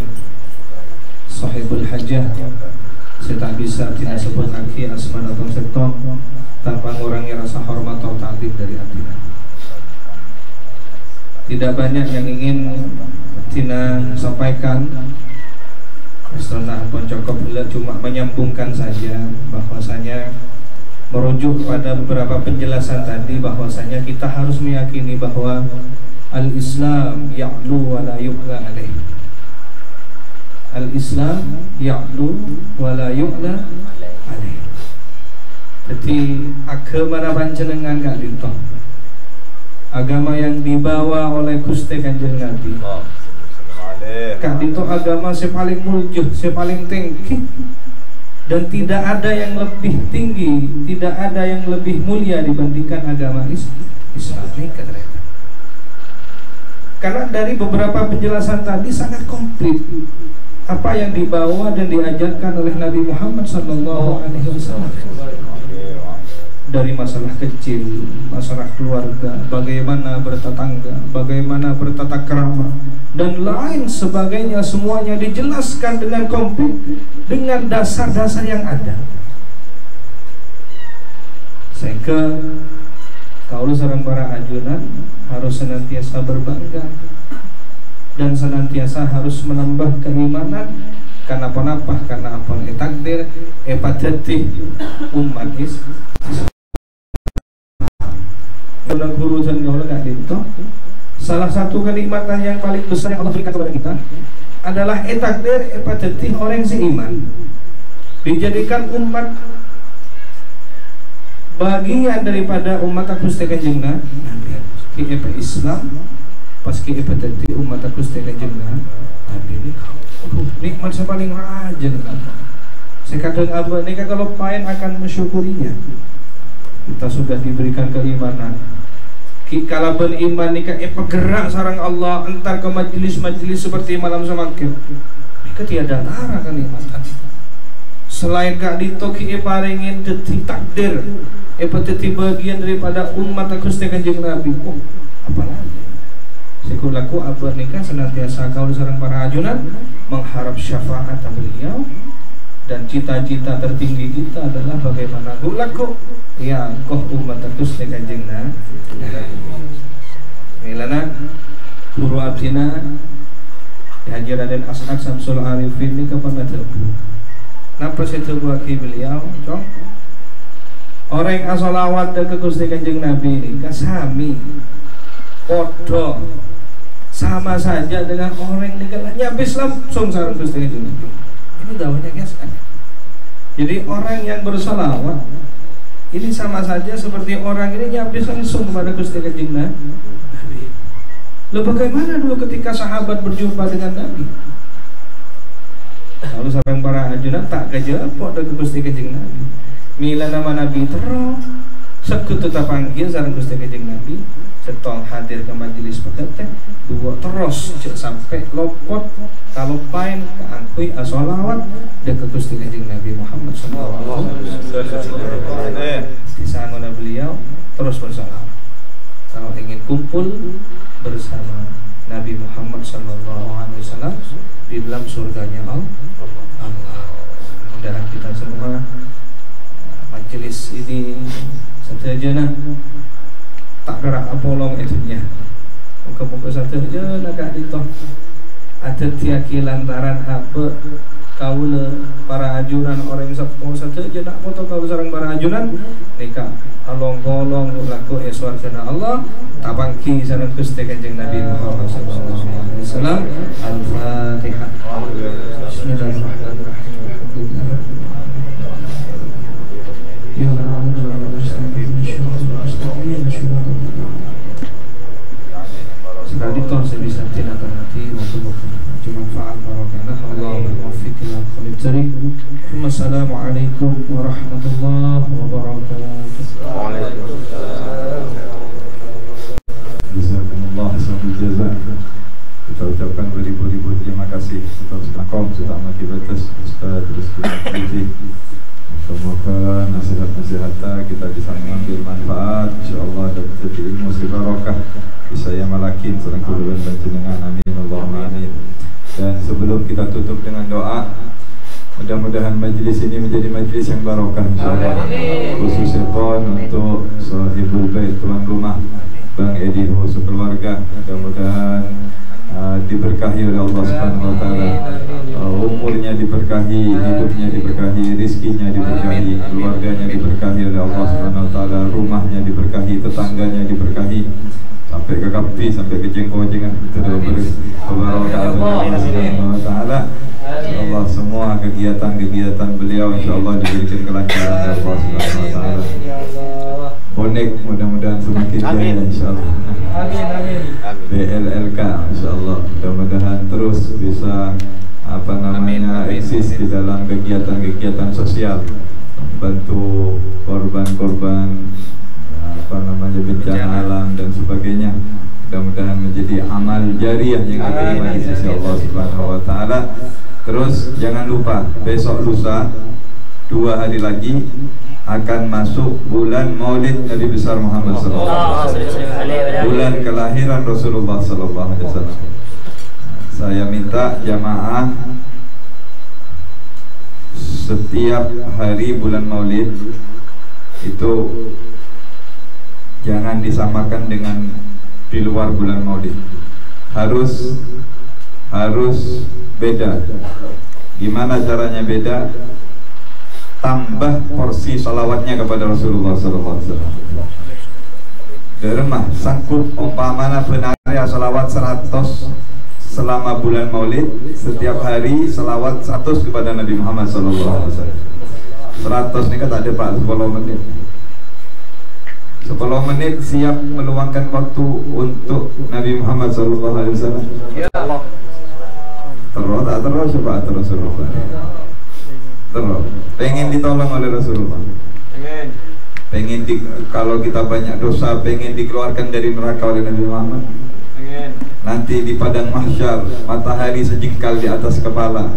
Sahibul Hajah. Saya tak bisa tidak sebut lagi asma atau sektor tanpa mengurangi rasa hormat atau ta'zim dari hati. Tidak banyak yang ingin Tina sampaikan. Setelah pun cukup cuma menyambungkan saja bahwasanya merujuk pada beberapa penjelasan tadi bahwasanya kita harus meyakini bahwa al-Islam ya'lu wa la yu'la alaih. Al-Islam ya'lu wa la yu'la alaih. Jadi agama panjenengan gak ditolak. Agama yang dibawa oleh Gusti Kanjeng Nabi. Kak itu agama yang paling mulia, yang paling tinggi, dan tidak ada yang lebih tinggi, tidak ada yang lebih mulia dibandingkan agama Islam. Karena dari beberapa penjelasan tadi sangat komplit apa yang dibawa dan diajarkan oleh Nabi Muhammad SAW. Dari masalah kecil, masalah keluarga, bagaimana bertetangga, bagaimana bertata krama, dan lain sebagainya, semuanya dijelaskan dengan komplit dengan dasar-dasar yang ada. Sehingga kalau seorang para ajunan harus senantiasa berbangga dan senantiasa harus menambah keimanan. Karena apa? Karena apa? Takdir epateti umat guru dan gaul gak dinto. Salah satu kenikmatan yang paling besar yang Allah berikan kepada kita adalah takdir epateti orang seiman, dijadikan umat bagian daripada umat Gusti Kanjeng Nabi. Ki Islam pas ki epateti umat Gusti Kanjeng Nabi ini nikmat yang paling raja. Sekadang abah ini kalau pain akan mensyukurinya. Kita sudah diberikan keimanan. Kalau beriman nikah bergerak sarang Allah entar ke majelis-majelis seperti malam semakin. Nikah tiada tara kenikmatan. Selain kak ditoki paringin deti takdir, deti bagian daripada umat Gusti Kanjeng Nabi. Oh, apalagi? Sekulaku abah nikah senantiasa kau sarang para ajunan mengharap syafaat beliau. Dan cita-cita tertinggi kita adalah bagaimana gulaku ya koh umat Gusti Kanjeng Nabi. Milana guru abdina Haji Raden Ash'ad Samsul Arifin ini kepada tebu. Napa saya tebu aki beliau? Cong orang yang asolawat ke Gusti Kanjeng Nabi ini kasami podo sama saja dengan orang yang nyabis langsung sarang Gusti Kanjeng Nabi. Ini dakwahnya guys. Jadi orang yang bersalawat ini sama saja seperti orang ini nyabis langsung kepada Gusti Kanjeng Nabi. Lalu bagaimana dulu ketika sahabat berjumpa dengan Nabi? Lalu sampai para ajunan tak kejepok dengan Gusti Kanjeng Nabi. Mila nama Nabi terus sekut tetap panggil sareng Gusti Kanjeng Nabi. Setong hadir ke majelis peketek dua terus sampai lopot kalau pain keangkui asolawat dan ke Gusti Kanjeng Nabi Muhammad SAW. Di sana beliau terus bersalawat. Kalau ingin kumpul bersama Nabi Muhammad SAW di dalam surganya Allah. Mudah-mudahan kita semua majelis ini setajana tak gerak apolong itunya. Muka-muka satu je nak ditoh. Ada tiaki lantaran apa kaula para ajunan orang sepuh satu je nak foto kaula sareng para ajunan nikah along-golong laku eswargana Allah tabangki sareng Gusti Kanjeng Nabi Muhammad sallallahu alaihi wasallam. Al-Fatihah. Bismillahirrahmanirrahim. Ya Rabbal alamin. Assalamualaikum warahmatullahi wabarakatuh. Jazakumullah khairal jazaa. Kita ucapkan beribu-ribu terima kasih atas lakom terutama Kibatas Ustaz Rizky. Semoga nasihat-nasihatnya kita bisa mengambil manfaat, insyaallah dan jadi ilmu barokah. Bisa yang malakin serang kuluban panjenengan, amin Allahumma amin. Dan sebelum kita tutup dengan doa, mudah-mudahan majlis ini menjadi majlis yang barokah insyaallah. Khususnya untuk sahibul bait, tuan rumah Bang Edi sekeluarga, mudah-mudahan diberkahi oleh Allah Subhanahu wa taala. Umurnya diberkahi, hidupnya diberkahi, rizkinya diberkahi, keluarganya diberkahi oleh Allah Subhanahu wa taala, rumahnya diberkahi, tetangganya diberkahi, sampai ke kapi, sampai ke jengkojengan kita diberi keberkahan Allah Subhanahu wa taala. Insyaallah semua kegiatan-kegiatan beliau insyaallah diberikan kelancaran oleh Allah Subhanahu wa taala. Bonek mudah-mudahan semakin jaya insyaallah. Amin amin. BLLK insyaallah mudah-mudahan terus bisa eksis di dalam kegiatan-kegiatan sosial, bantu korban-korban bencana alam dan sebagainya. Mudah-mudahan menjadi amal jariah yang diterima di sisi Allah Subhanahu wa taala. Terus jangan lupa besok lusa 2 hari lagi akan masuk bulan Maulid Nabi besar Muhammad sallallahu alaihi wasallam. Bulan kelahiran Rasulullah sallallahu alaihi wasallam. Saya minta jamaah setiap hari bulan Maulid itu jangan disamakan dengan di luar bulan Maulid. Harus beda. Gimana caranya beda? Tambah porsi salawatnya kepada Rasulullah SAW. Dermah sanggup umpamana benarnya salawat 100 selama bulan Maulid, setiap hari selawat 100 kepada Nabi Muhammad SAW. 100 ini kan ada Pak 10 menit. 10 menit siap meluangkan waktu untuk Nabi Muhammad SAW. Ya Allah. Terus tak terus coba terus Rasulullah. Terus pengen ditolong oleh Rasulullah. Pengen kalau kita banyak dosa pengen dikeluarkan dari neraka oleh Nabi Muhammad. Nanti di padang mahsyar matahari sejengkal di atas kepala.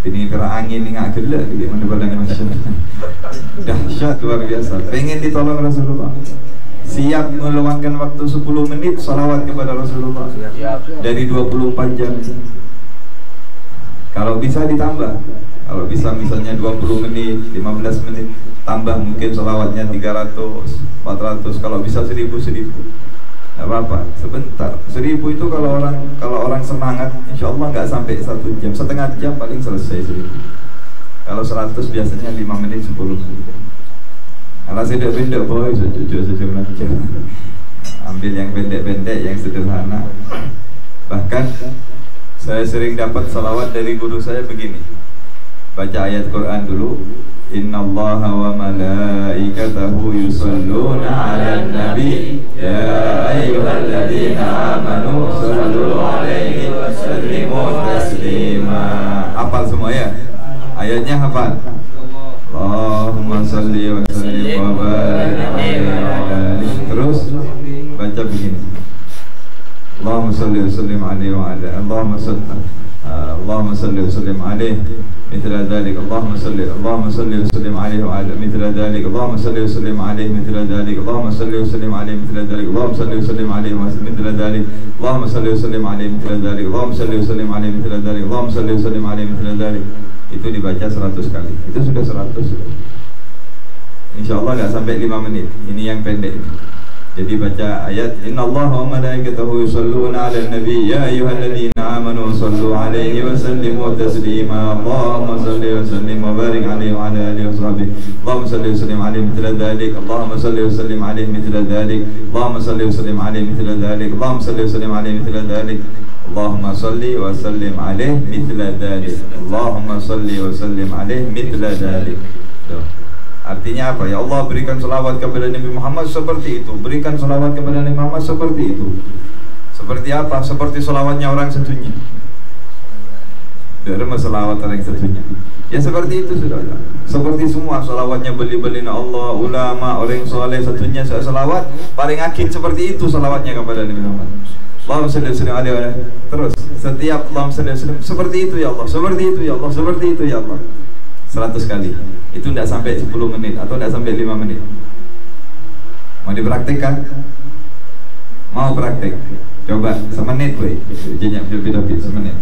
Ini kera angin ini nggak gelap di mana padang mahsyar. Dahsyat luar biasa. Pengen ditolong Rasulullah. Siap meluangkan waktu 10 menit salawat kepada Rasulullah dari 24 jam. Kalau bisa ditambah. Kalau bisa misalnya 20 menit, 15 menit, tambah mungkin salawatnya 300, 400. Kalau bisa 1000. Nggak apa-apa, sebentar. 1000 itu kalau orang semangat, insya Allah nggak sampai 1 jam, setengah jam paling selesai 1000. Kalau 100 biasanya 5 menit 10 menit. Kalau pendek boy, jujur aja. Ambil yang pendek-pendek, yang sederhana. Bahkan saya sering dapat salawat dari guru saya begini. Baca ayat Quran dulu. Innallaha wa malaikatahu yusalluna 'alan nabi ya ayyuhalladzina amanu sallu 'alaihi wa sallimu taslima. Hafal semua ya? Ayatnya hafal. Allahumma salli wa sallim wa barik alaihi. Terus baca begini. Allahumma salli wa sallim alaihi wa ala Allahumma salli wa sallim alaihi مثل ذلك اللهم صل وسلم عليه وعلى مثل ذلك اللهم صل وسلم عليه مثل ذلك اللهم صل وسلم عليه مثل ذلك اللهم صل وسلم عليه مثل ذلك اللهم صل وسلم عليه مثل ذلك اللهم صل وسلم عليه مثل ذلك اللهم صل وسلم عليه مثل ذلك. Itu dibaca 100 kali. Itu sudah 100. Insyaallah enggak sampai 5 menit. Ini yang pendek. Jadi baca ayat Innallaha wa malaikatahu yusalluna 'alan nabi ya ayyuhalladzina amanu sallu 'alaihi wa sallimu taslima. Allahumma salli wa sallim wa barik 'alaihi wa 'ala alihi wa sahbihi. Allahumma salli wa sallim 'alaihi mithla dzalik. Allahumma salli wa sallim 'alaihi mithla dzalik. Allahumma salli wa sallim 'alaihi mithla dzalik. Allahumma salli wa sallim 'alaihi mithla dzalik. Allahumma salli wa sallim 'alaihi mithla dzalik. Allahumma salli wa sallim 'alaihi mithla dzalik. Artinya apa? Ya Allah, berikan salawat kepada Nabi Muhammad seperti itu. Berikan salawat kepada Nabi Muhammad seperti itu. Seperti apa? Seperti salawatnya orang sedunia. Derma salawat yang satunya. Ya seperti itu sudah. Seperti semua salawatnya beli-beli Allah, ulama, orang soleh satunya salawat paling akhir seperti itu salawatnya kepada Nabi Muhammad. Allahumma shalli alaihi. Terus setiap Allahumma shalli alaihi seperti itu ya Allah, seperti itu ya Allah, seperti itu ya Allah. 100 kali. Itu tidak sampai 10 menit atau tidak sampai 5 menit. Mau dipraktikkan? Mau praktik? Coba semenit weh. Jenyak film-film semenit.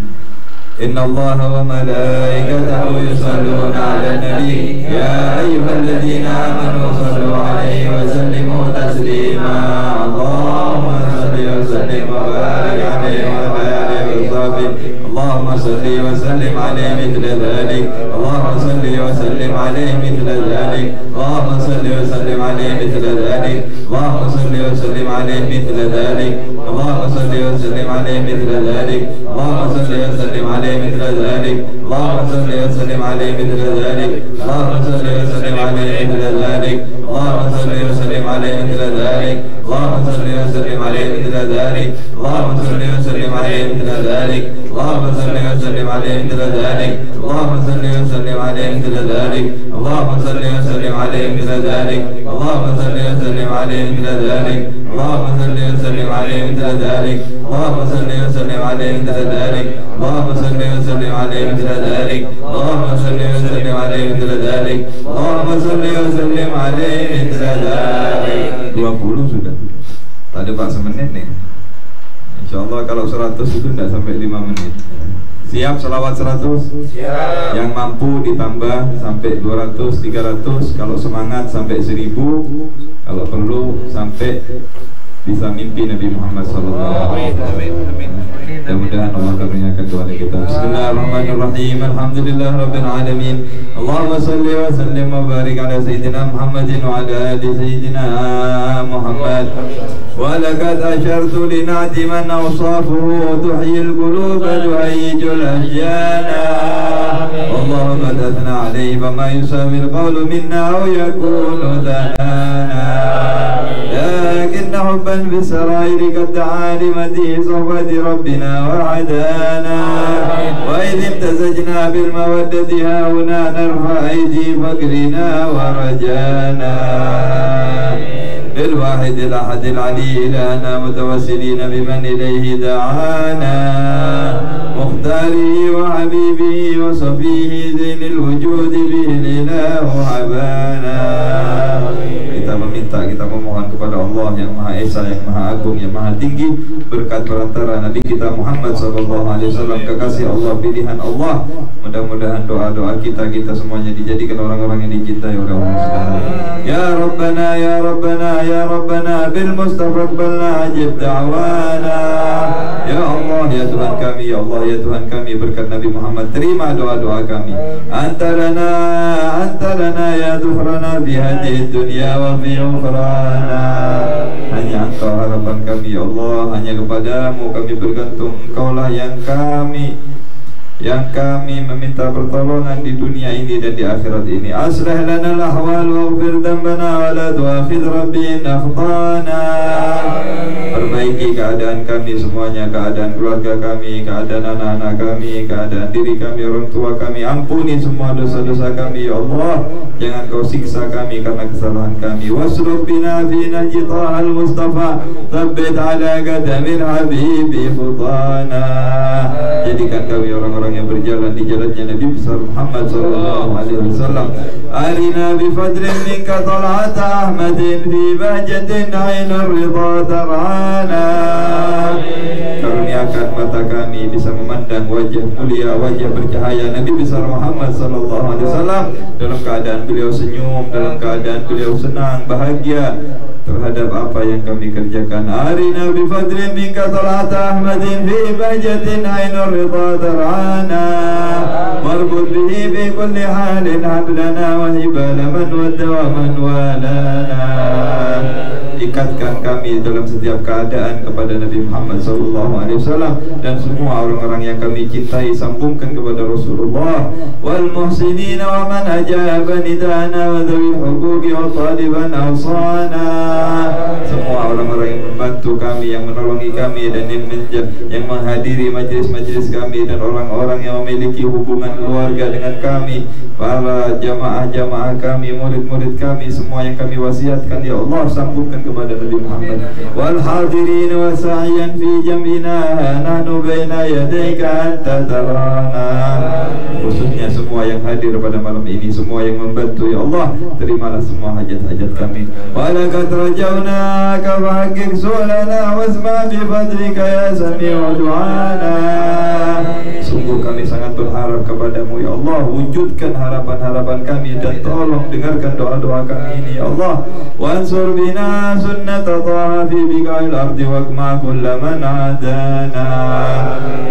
Inna Allah wa malaikatahu yusalluna 'alan nabi ya ayyuhalladzina amanu sallu 'alaihi wa sallimu taslima. Allahumma salli wa sallim wa barik 'alaihi wa ala alihi wa sahbihi. Allahumma salli wa sallim 'alaihi mithla dhalik. Allahumma salli wa sallim 'alaihi mithla dhalik. Allahumma salli wa sallim 'alaihi mithla dhalik. Allahumma salli wa sallim 'alaihi mithla dhalik. Allahumma salli wa sallim 'alaihi mithla dhalik. Allahumma salli wa sallim 'alaihi مثل ذلك. اللهم صل وسلم عليه مثل ذلك. اللهم صل وسلم عليه مثل ذلك. اللهم صل وسلم عليه مثل ذلك. اللهم صل وسلم عليه مثل ذلك. اللهم صل وسلم عليه مثل ذلك. اللهم صل وسلم عليه مثل ذلك. اللهم صل وسلم عليه مثل ذلك. اللهم صل وسلم عليه مثل ذلك. اللهم صل وسلم عليه مثل ذلك. اللهم صل وسلم عليه مثل ذلك. اللهم صل وسلم عليه مثل ذلك. اللهم صل وسلم عليه مثل ذلك. اللهم صل وسلم عليه مثل ذلك. اللهم صل وسلم عليه مثل ذلك. 20 sudah. Tadi Pak semenit nih. Insyaallah kalau 100 itu tidak sampai 5 menit. Siap selawat 100? Siap. Yang mampu ditambah sampai 200, 300. Kalau semangat sampai 1000. Kalau perlu sampai bisa mimpi Nabi Muhammad SAW. Mudah-mudahan Allah kabulkan doa kita. Bismillahirrahmanirrahim. Alhamdulillahirabbil alamin. Allahumma shalli wa sallim wa barik ala sayyidina Muhammadin wa ala ali sayyidina Muhammad. Wa laqad ashartu li na'ti man awsafuhu tuhyil quluba tuhayyijul ahyana. Allahumma dathna alayhi fama yusawil qawlu minna aw yakunu dhanana. لكن حبا بالسرائر قد دعا لمدي صحبة ربنا وعدانا. وإذ امتزجنا بالمودة ها هنا نرفع أيدي فقرنا ورجانا. بالواحد الأحد العلي إلهنا متوسلين بمن إليه دعانا. مختاره وحبيبه وصفيه زين الوجود به الإله حبانا. Kita meminta, kita memohon kepada Allah yang Maha Esa, yang Maha Agung, yang Maha Tinggi, berkat perantara Nabi kita Muhammad SAW, kekasih Allah, pilihan Allah. Mudah-mudahan doa-doa kita semuanya dijadikan orang-orang yang dicintai oleh Allah Subhanahu. Ya Rabbana, ya Rabbana, ya Rabbana, bil Mustafa qbalna ajib da'wana. Ya Allah, ya Tuhan kami, ya Allah, ya Tuhan kami, berkat Nabi Muhammad terima doa-doa kami. Antarana ya Tuhrana fi hadhihi dunya wa fi ukhrana. Hanya Engkau harapan kami ya Allah, hanya kepadamu kami bergantung. Engkaulah yang kami meminta pertolongan di dunia ini dan di akhirat ini. Aslih lana al-ahwal waghfir dhanbana wa la tu'akhidh rabbi in akhtana. Perbaiki keadaan kami semuanya, keadaan keluarga kami, keadaan anak-anak kami, keadaan diri kami, orang tua kami. Ampuni semua dosa-dosa kami ya Allah. Jangan Kau siksa kami karena kesalahan kami. Wasluk bina fi nahji Tahal Mustafa, thabbit ala qadamil habibi khutana. Jadikan kami orang-orang yang berjalan di jalannya Nabi besar Muhammad SAW. Arina bi fadlin minka tal'ata Ahmadin fi bahjatin ainur ridha tar'ana. Karuniakan mata kami bisa memandang wajah mulia, wajah bercahaya Nabi besar Muhammad SAW, dalam keadaan beliau senyum, dalam keadaan beliau senang, bahagia terhadap apa yang kami kerjakan. Arina bi fadlin minka tal'ata Ahmadin fi bahjatin ainur ridha tar'ana. Marbut bihi bi kulli halin hablana wa hibala man wadda wa man walana. ikatkan kami dalam setiap keadaan kepada Nabi Muhammad SAW, dan semua orang-orang yang kami cintai sambungkan kepada Rasulullah. Wal muhsinin wa man ajaba nidana wa dhawil huquqi wa taliban awsana. Semua orang-orang yang membantu kami, yang menolongi kami, dan yang menghadiri majlis-majlis kami, dan orang-orang yang memiliki hubungan keluarga dengan kami, para jamaah-jamaah kami, murid-murid kami, semua yang kami wasiatkan, ya Allah, sambungkan kepada Nabi Muhammad. Wal hadirin wa sa'iyan fi jam'ina nahnu baina yadayka anta tarana. Khususnya semua yang hadir pada malam ini, semua yang membantu, ya Allah, terimalah semua hajat-hajat kami. Wa laqad rajawna ka fahqiq sulana wasma bi fadlika ya sami'u du'ana. Sungguh kami sangat berharap kepadamu, ya Allah, wujudkan harapan-harapan kami dan tolong dengarkan doa-doa kami ini, ya Allah. Wansur bina sunnata ta'a fi biqa'il ardi waqma kullaman adana.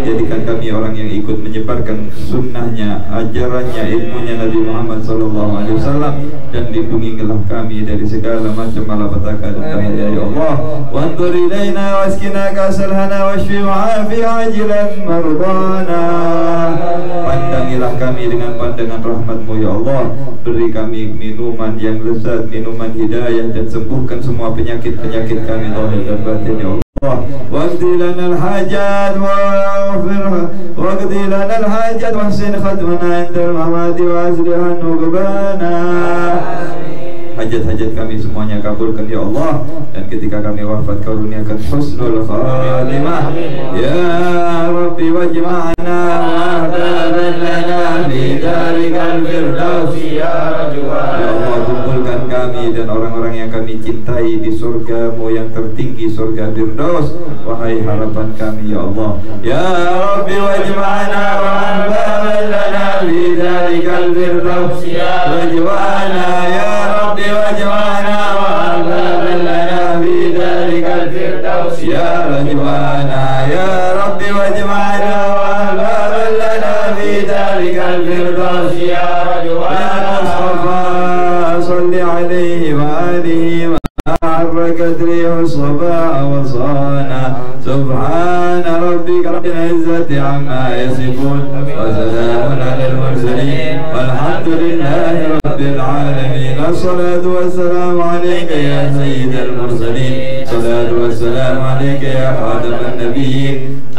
Jadikan kami orang yang ikut menyebarkan sunnahnya, ajarannya, ilmunya Nabi Muhammad SAW, dan lindungilah kami dari segala macam malapetaka dan bahaya, ya Allah. Wanzur ilaina waskina kasal hana washfi wa'afi ajilan mardana. Pandangilah kami dengan pandangan rahmat-Mu, ya Allah. Beri kami minuman yang lezat, minuman hidayah, dan sembuhkan semua penyakit-penyakit kami zahir dan batin, ya Allah. Waqdi lana al-hajat waqdi lana al-hajat wahsin khadmana indal mamati wa aslihan nuqbana. Hajat-hajat kami semuanya kabulkan, ya Allah, dan ketika kami wafat karuniakan husnul khatimah. Ya Rabbi wajma'na ahbaban lana fi darikal firdausi ya rajwan. Ya Allah, kumpulkan kami dan orang-orang yang kami cintai di surga-Mu yang tertinggi, surga Firdaus. Wahai harapan kami, ya Allah. Ya Rabbi wajma'na ahbaban lana fi darikal firdausi ya rajwan. Ya Rabbi wajma'na ahbaban lana fi darikal firdausi ya rajwan. Ya Rabbi wajma'na ahbaban lana fi darikal firdausi ya rajwan. Ya Mustafa salli alaihi wa alihi wa حركت ريح الصباح وصانا. سبحان ربك رب العزة عما يصفون وسلام على المرسلين والحمد لله رب العالمين. الصلاة والسلام عليك يا سيد المرسلين. الصلاة والسلام عليك يا خاتم النبيين.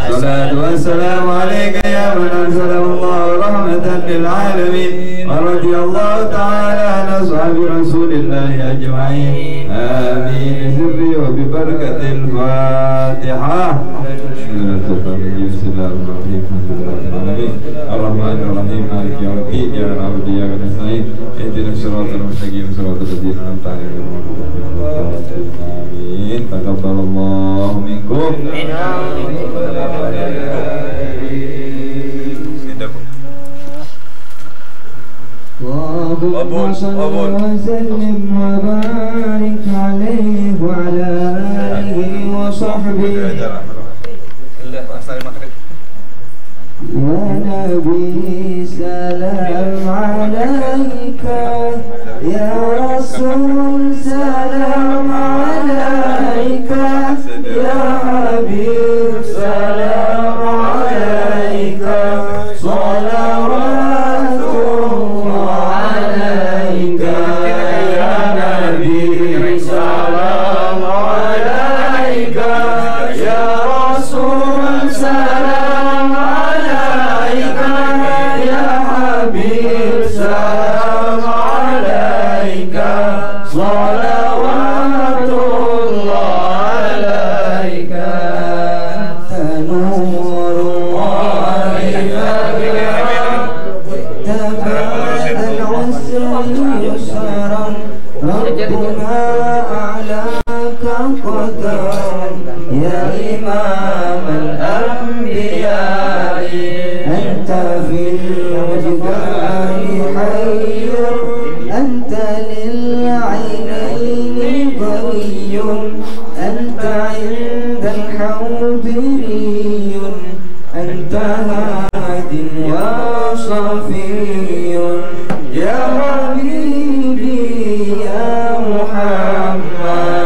الصلاة والسلام عليك يا من أرسله الله رحمة للعالمين. ورضي الله تعالى عن أصحاب رسول الله أجمعين. آمين. بسر وببركة الفاتحة. بسم الله الرحمن الرحيم. الرحمن الرحيم مالك يوم الدين. يا نعبد وإياك نستعين. اهدنا الصراط المستقيم صراط الذين أنعمت عليهم غير المغضوب عليهم. آمين. تقبل الله منكم. اللهم صل وسلم وبارك عليه وعلى آله وصحبه. يا نبي سلام عليك، يا رسول سلام عليك، يا حبيب سلام عليك، صلوات الله عليك. يا نبي سلام عليك، يا رسول سلام عليك، يا حبيب سلام عليك، صلوات الله عليك. نور الله تبعد العسر يسرا، ربنا أعلاك قدرا، يا إمام الأنبياء. أنت في الوجدان حي، أنت للعينين ضري، أنت عند الحوض ري، أنت هاد وصفي. يا حبيبي يا محمد،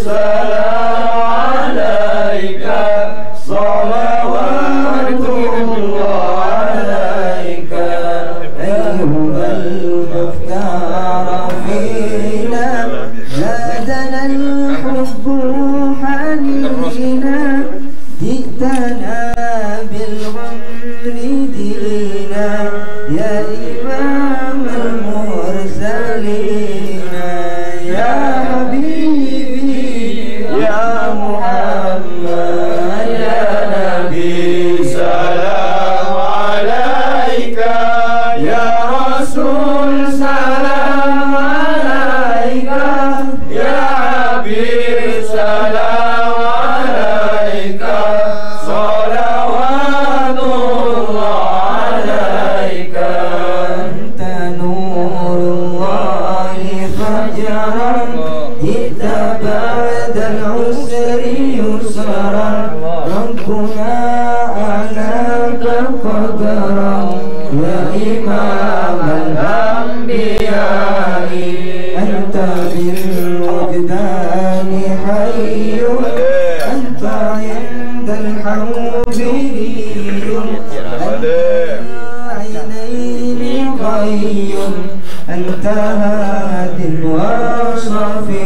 salam alaika salawatullah alaika أيها المختار فينا زادنا الحب حنينا جئتنا بالغمر دينا يا إمام المرسلين يا حبيبي ya Muhammad ya Nabi salam alaika ya Rasul salam alaika ya Habib salam alaika salawatullah alaika أنت نور الله فجرا جئت بعد العسر يسرا ربنا أعلاك قدرا يا إمام الأنبياء أنت بالوجدان حي أنت عند الحوض عينين غي أنت هاد وصفي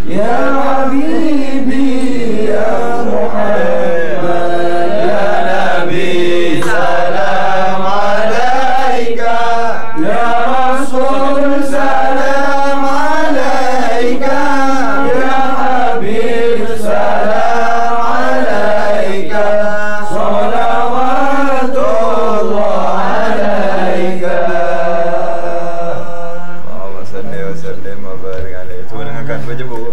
يا حبيبي يا محمد ya Nabi salam alaika ya Rasul salam alaika ya Habib salam alaika salawatullah alaika Allahumma salli wa sallim wa barik alaihi. Itu dengarkan baca buku.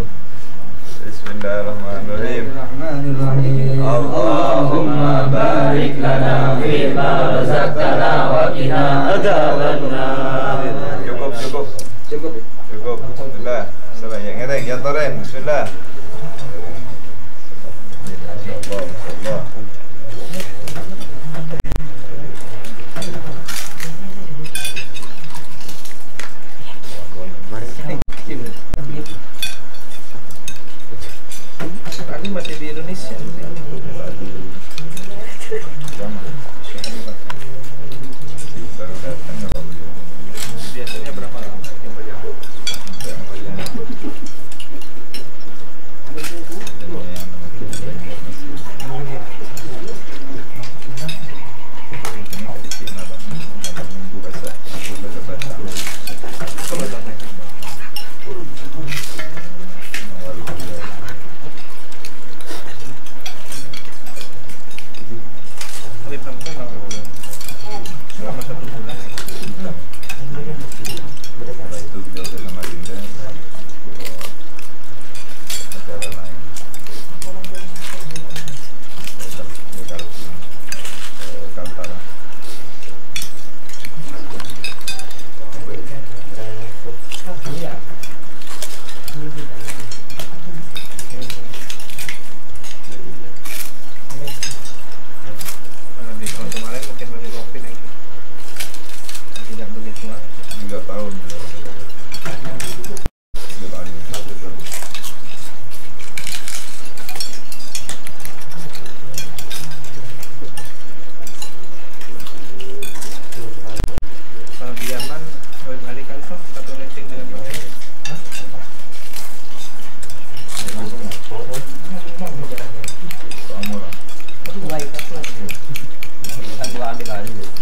Bismillahirrahmanirrahim. Allahumma barik lana fima razaqtana wa qina adzabannar. Cukup. Bismillah. Salah yang ngereng ya toren. Bismillah. Allah. Aku masih di Indonesia. Baru datang kalau Biasanya berapa lama? Habis tampung berapa bulan? Selama 1 bulan. Setelah itu beliau ke Samarinda negara lain Kaltara. Karena di tahun kemarin mungkin masih COVID lagi. Tidak begitu lah. 3 tahun beliau Kalau di Yaman, Habib Ali Khalifah satu rating dengan Pak Yai. Soal moral. Aku ambil aja.